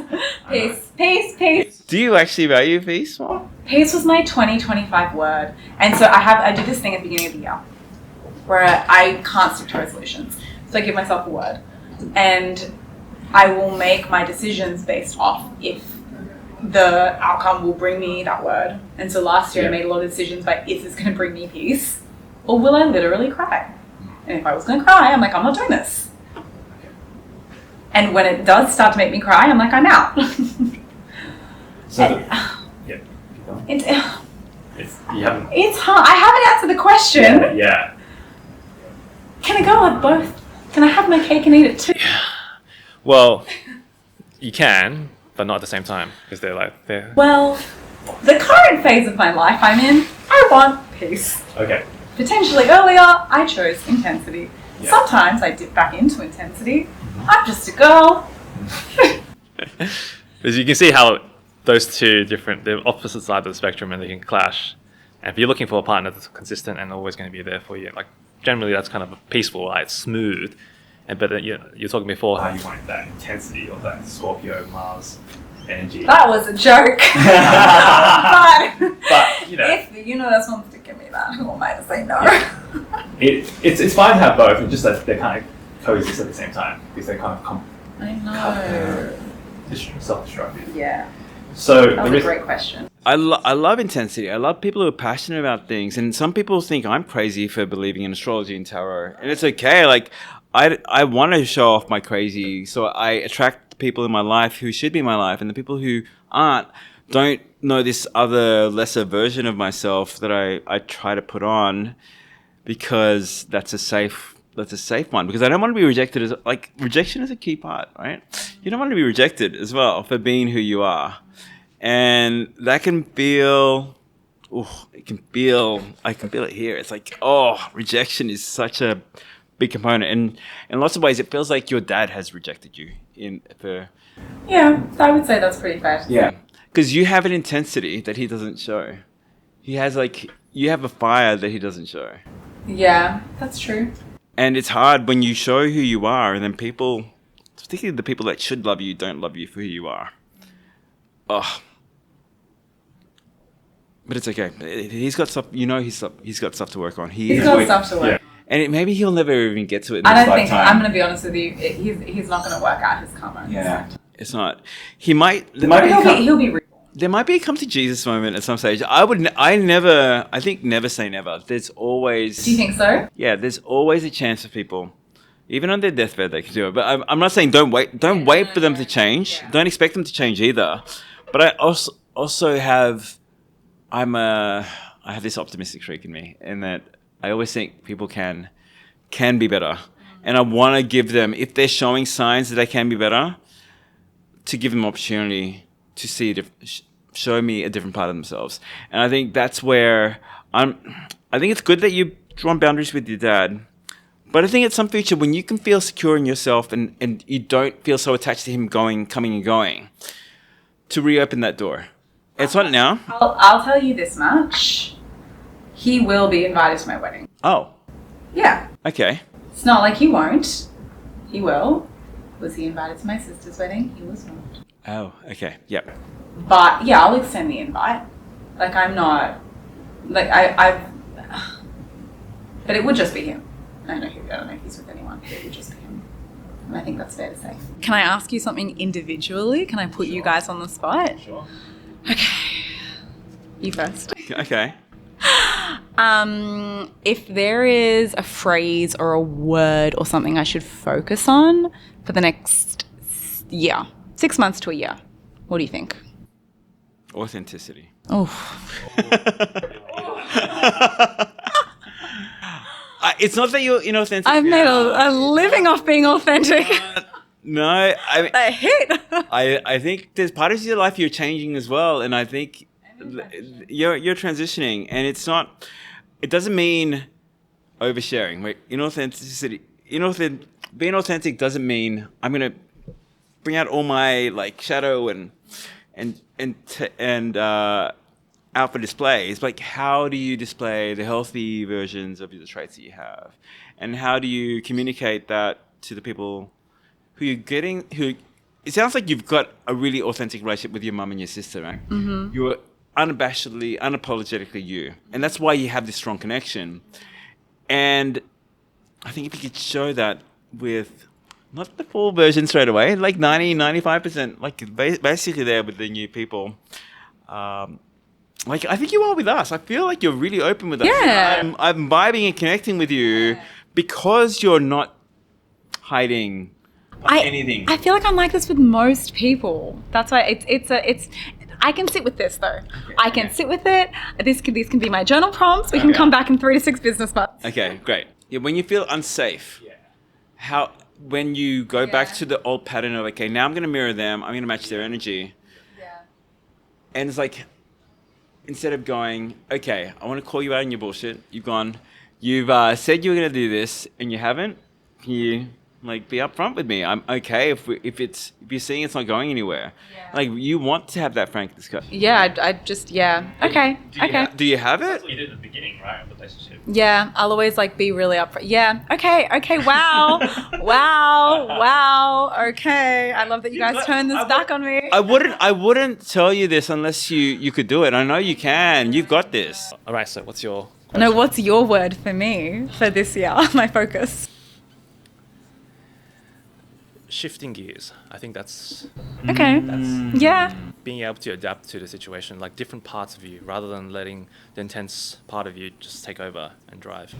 Peace. Do you actually value peace more? Peace was my 2025 word. And so I did this thing at the beginning of the year where I can't stick to resolutions. So I give myself a word. And I will make my decisions based off if the outcome will bring me that word. And so last year I made a lot of decisions by, is this going to bring me peace? Or will I literally cry? And if I was going to cry, I'm like, I'm not doing this. And when it does start to make me cry, I'm like, I'm out. It's hard. I haven't answered the question. Yeah. Can I go with both? Can I have my cake and eat it too? Well, you can, but not at the same time, because they're... Well, the current phase of my life I'm in, I want peace. Okay. Potentially earlier, I chose intensity. Yeah. Sometimes I dip back into intensity. I'm just a girl. As you can see how those two they're opposite sides of the spectrum, and they can clash. And if you're looking for a partner that's consistent and always going to be there for you, like generally that's kind of peaceful, right? It's smooth. But you're talking before how you want that intensity or that Scorpio Mars energy. That was a joke. but you know, if the universe wants to give me that, who am I to say no? Yeah. It's fine to have both. It's just that they kind of coexist at the same time because they kind of I know. Self-destructive. Yeah. So that was a great question. I love intensity. I love people who are passionate about things. And some people think I'm crazy for believing in astrology and tarot. And it's okay. Like, I want to show off my crazy. So I attract people in my life who should be in my life. And the people who aren't don't know this other lesser version of myself that I try to put on because that's that's a safe one, because I don't want to be rejected as like rejection is a key part, right? You don't want to be rejected as well for being who you are, and that can feel. Oh, I can feel it here. It's like, oh, rejection is such a big component, and in lots of ways, it feels like your dad has rejected you. Yeah, I would say that's pretty fair. Yeah, because you have an intensity that he doesn't show. He has you have a fire that he doesn't show. Yeah, that's true. And it's hard when you show who you are, and then people, particularly the people that should love you, don't love you for who you are. Oh. But it's okay. He's got stuff. He's got stuff to work on. He's got stuff to work. Yeah. And maybe he'll never even get to it. I don't think. I'm going to be honest with you. He's not going to work out his karma. Yeah. It's not. He might. He'll be reborn. There might be a come to Jesus moment at some stage. I think never say never. There's always. Do you think so? Yeah. There's always a chance for people, even on their deathbed, they can do it. But I'm not saying don't wait. Don't wait for them to change. Yeah. Don't expect them to change either. But I also have. I have this optimistic streak in me, in that I always think people can be better, and I want to give them, if they're showing signs that they can be better, to give them opportunity to see show me a different part of themselves. And I think that's where I think it's good that you've drawn boundaries with your dad, but I think at some future when you can feel secure in yourself and you don't feel so attached to him coming and going, to reopen that door. It's not now. I'll tell you this much. He will be invited to my wedding. Oh. Yeah. Okay. It's not like he won't. He will. Was he invited to my sister's wedding? He was not. Oh, okay. Yep. But yeah, I'll extend the invite. Like I'm not. Like I've. But it would just be him. I don't know if he's with anyone. It would just be him. And I think that's fair to say. Can I ask you something individually? Can I put you guys on the spot? Sure. Okay. You first. Okay. If there is a phrase or a word or something I should focus on for the next year, 6 months to a year, what do you think? Authenticity. Oh. It's not that you're inauthentic. I've made a living off being authentic. No, I mean, A hit. I think there's part of your life you're changing as well, and I think you're transitioning, and it doesn't mean oversharing. Like being authentic doesn't mean I'm gonna bring out all my shadow and out for display. It's like, how do you display the healthy versions of the traits that you have, and how do you communicate that to the people who you're getting? It sounds like you've got a really authentic relationship with your mum and your sister, right? Mm-hmm. You're unapologetically you, and that's why you have this strong connection. And I think if you could show that with not the full version straight away, like 90-95%, like basically there with the new people. I think you are with us. I feel like you're really open with us. Yeah. I'm vibing and connecting with you because you're not hiding anything. I feel like I'm like this with most people. That's why it's. I can sit with this though. Okay, I can sit with it. This can be my journal prompts. We can come back in 3 to 6 business months. Okay, great. Yeah, when you feel unsafe, when you go back to the old pattern of, okay, now I'm going to mirror them. I'm going to match their energy. Yeah. And it's like, instead of going, okay, I want to call you out on your bullshit. You've said you were going to do this and you haven't. Can you be upfront with me? I'm okay if you're seeing it's not going anywhere. Yeah. You want to have that frank discussion. Yeah, I just okay. Do you have it? That's what you did at the beginning, right, of the relationship. Yeah, I'll always be really upfront. Yeah, okay, wow, wow, okay. I love that you guys turned this back on me. I wouldn't tell you this unless you could do it. I know you can. You've got this. All right. So what's your question? No, what's your word for me for this year? My focus. Shifting gears. I think that's okay. That's being able to adapt to the situation, like different parts of you, rather than letting the intense part of you just take over and drive.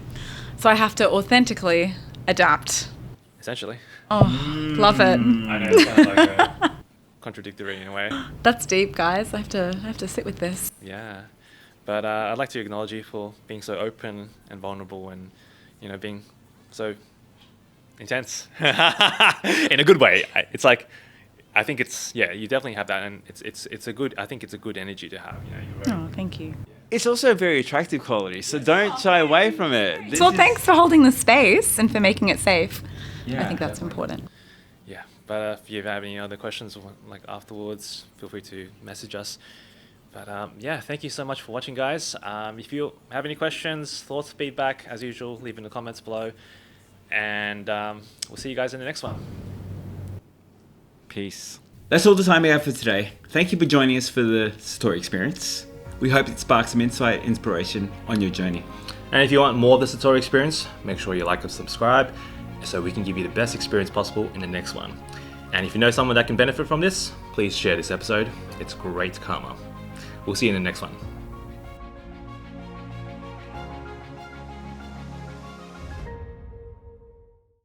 So I have to authentically adapt. Essentially. Oh, love it. I know it's kind of like contradictory in a way. That's deep, guys. I have to sit with this. Yeah, but I'd like to acknowledge you for being so open and vulnerable, and being so intense in a good way. It's like, I think it's, yeah, you definitely have that, and it's a good, I think it's a good energy to have. You know, you're very, Oh, thank you. It's also a very attractive quality, so don't shy away from it. Well, thanks for holding the space and for making it safe. Yeah, I think that's definitely. important. yeah. But if you have any other questions like afterwards, feel free to message us. But yeah, thank you so much for watching, guys. If you have any questions, thoughts, feedback, as usual, leave in the comments below. And we'll see you guys in the next one. Peace. That's all the time we have for today. Thank you for joining us for the Satori Experience. We hope it sparks some insight, inspiration on your journey. And if you want more of the Satori Experience, make sure you like and subscribe so we can give you the best experience possible in the next one. And if you know someone that can benefit from this, please share this episode. It's great karma. We'll see you in the next one.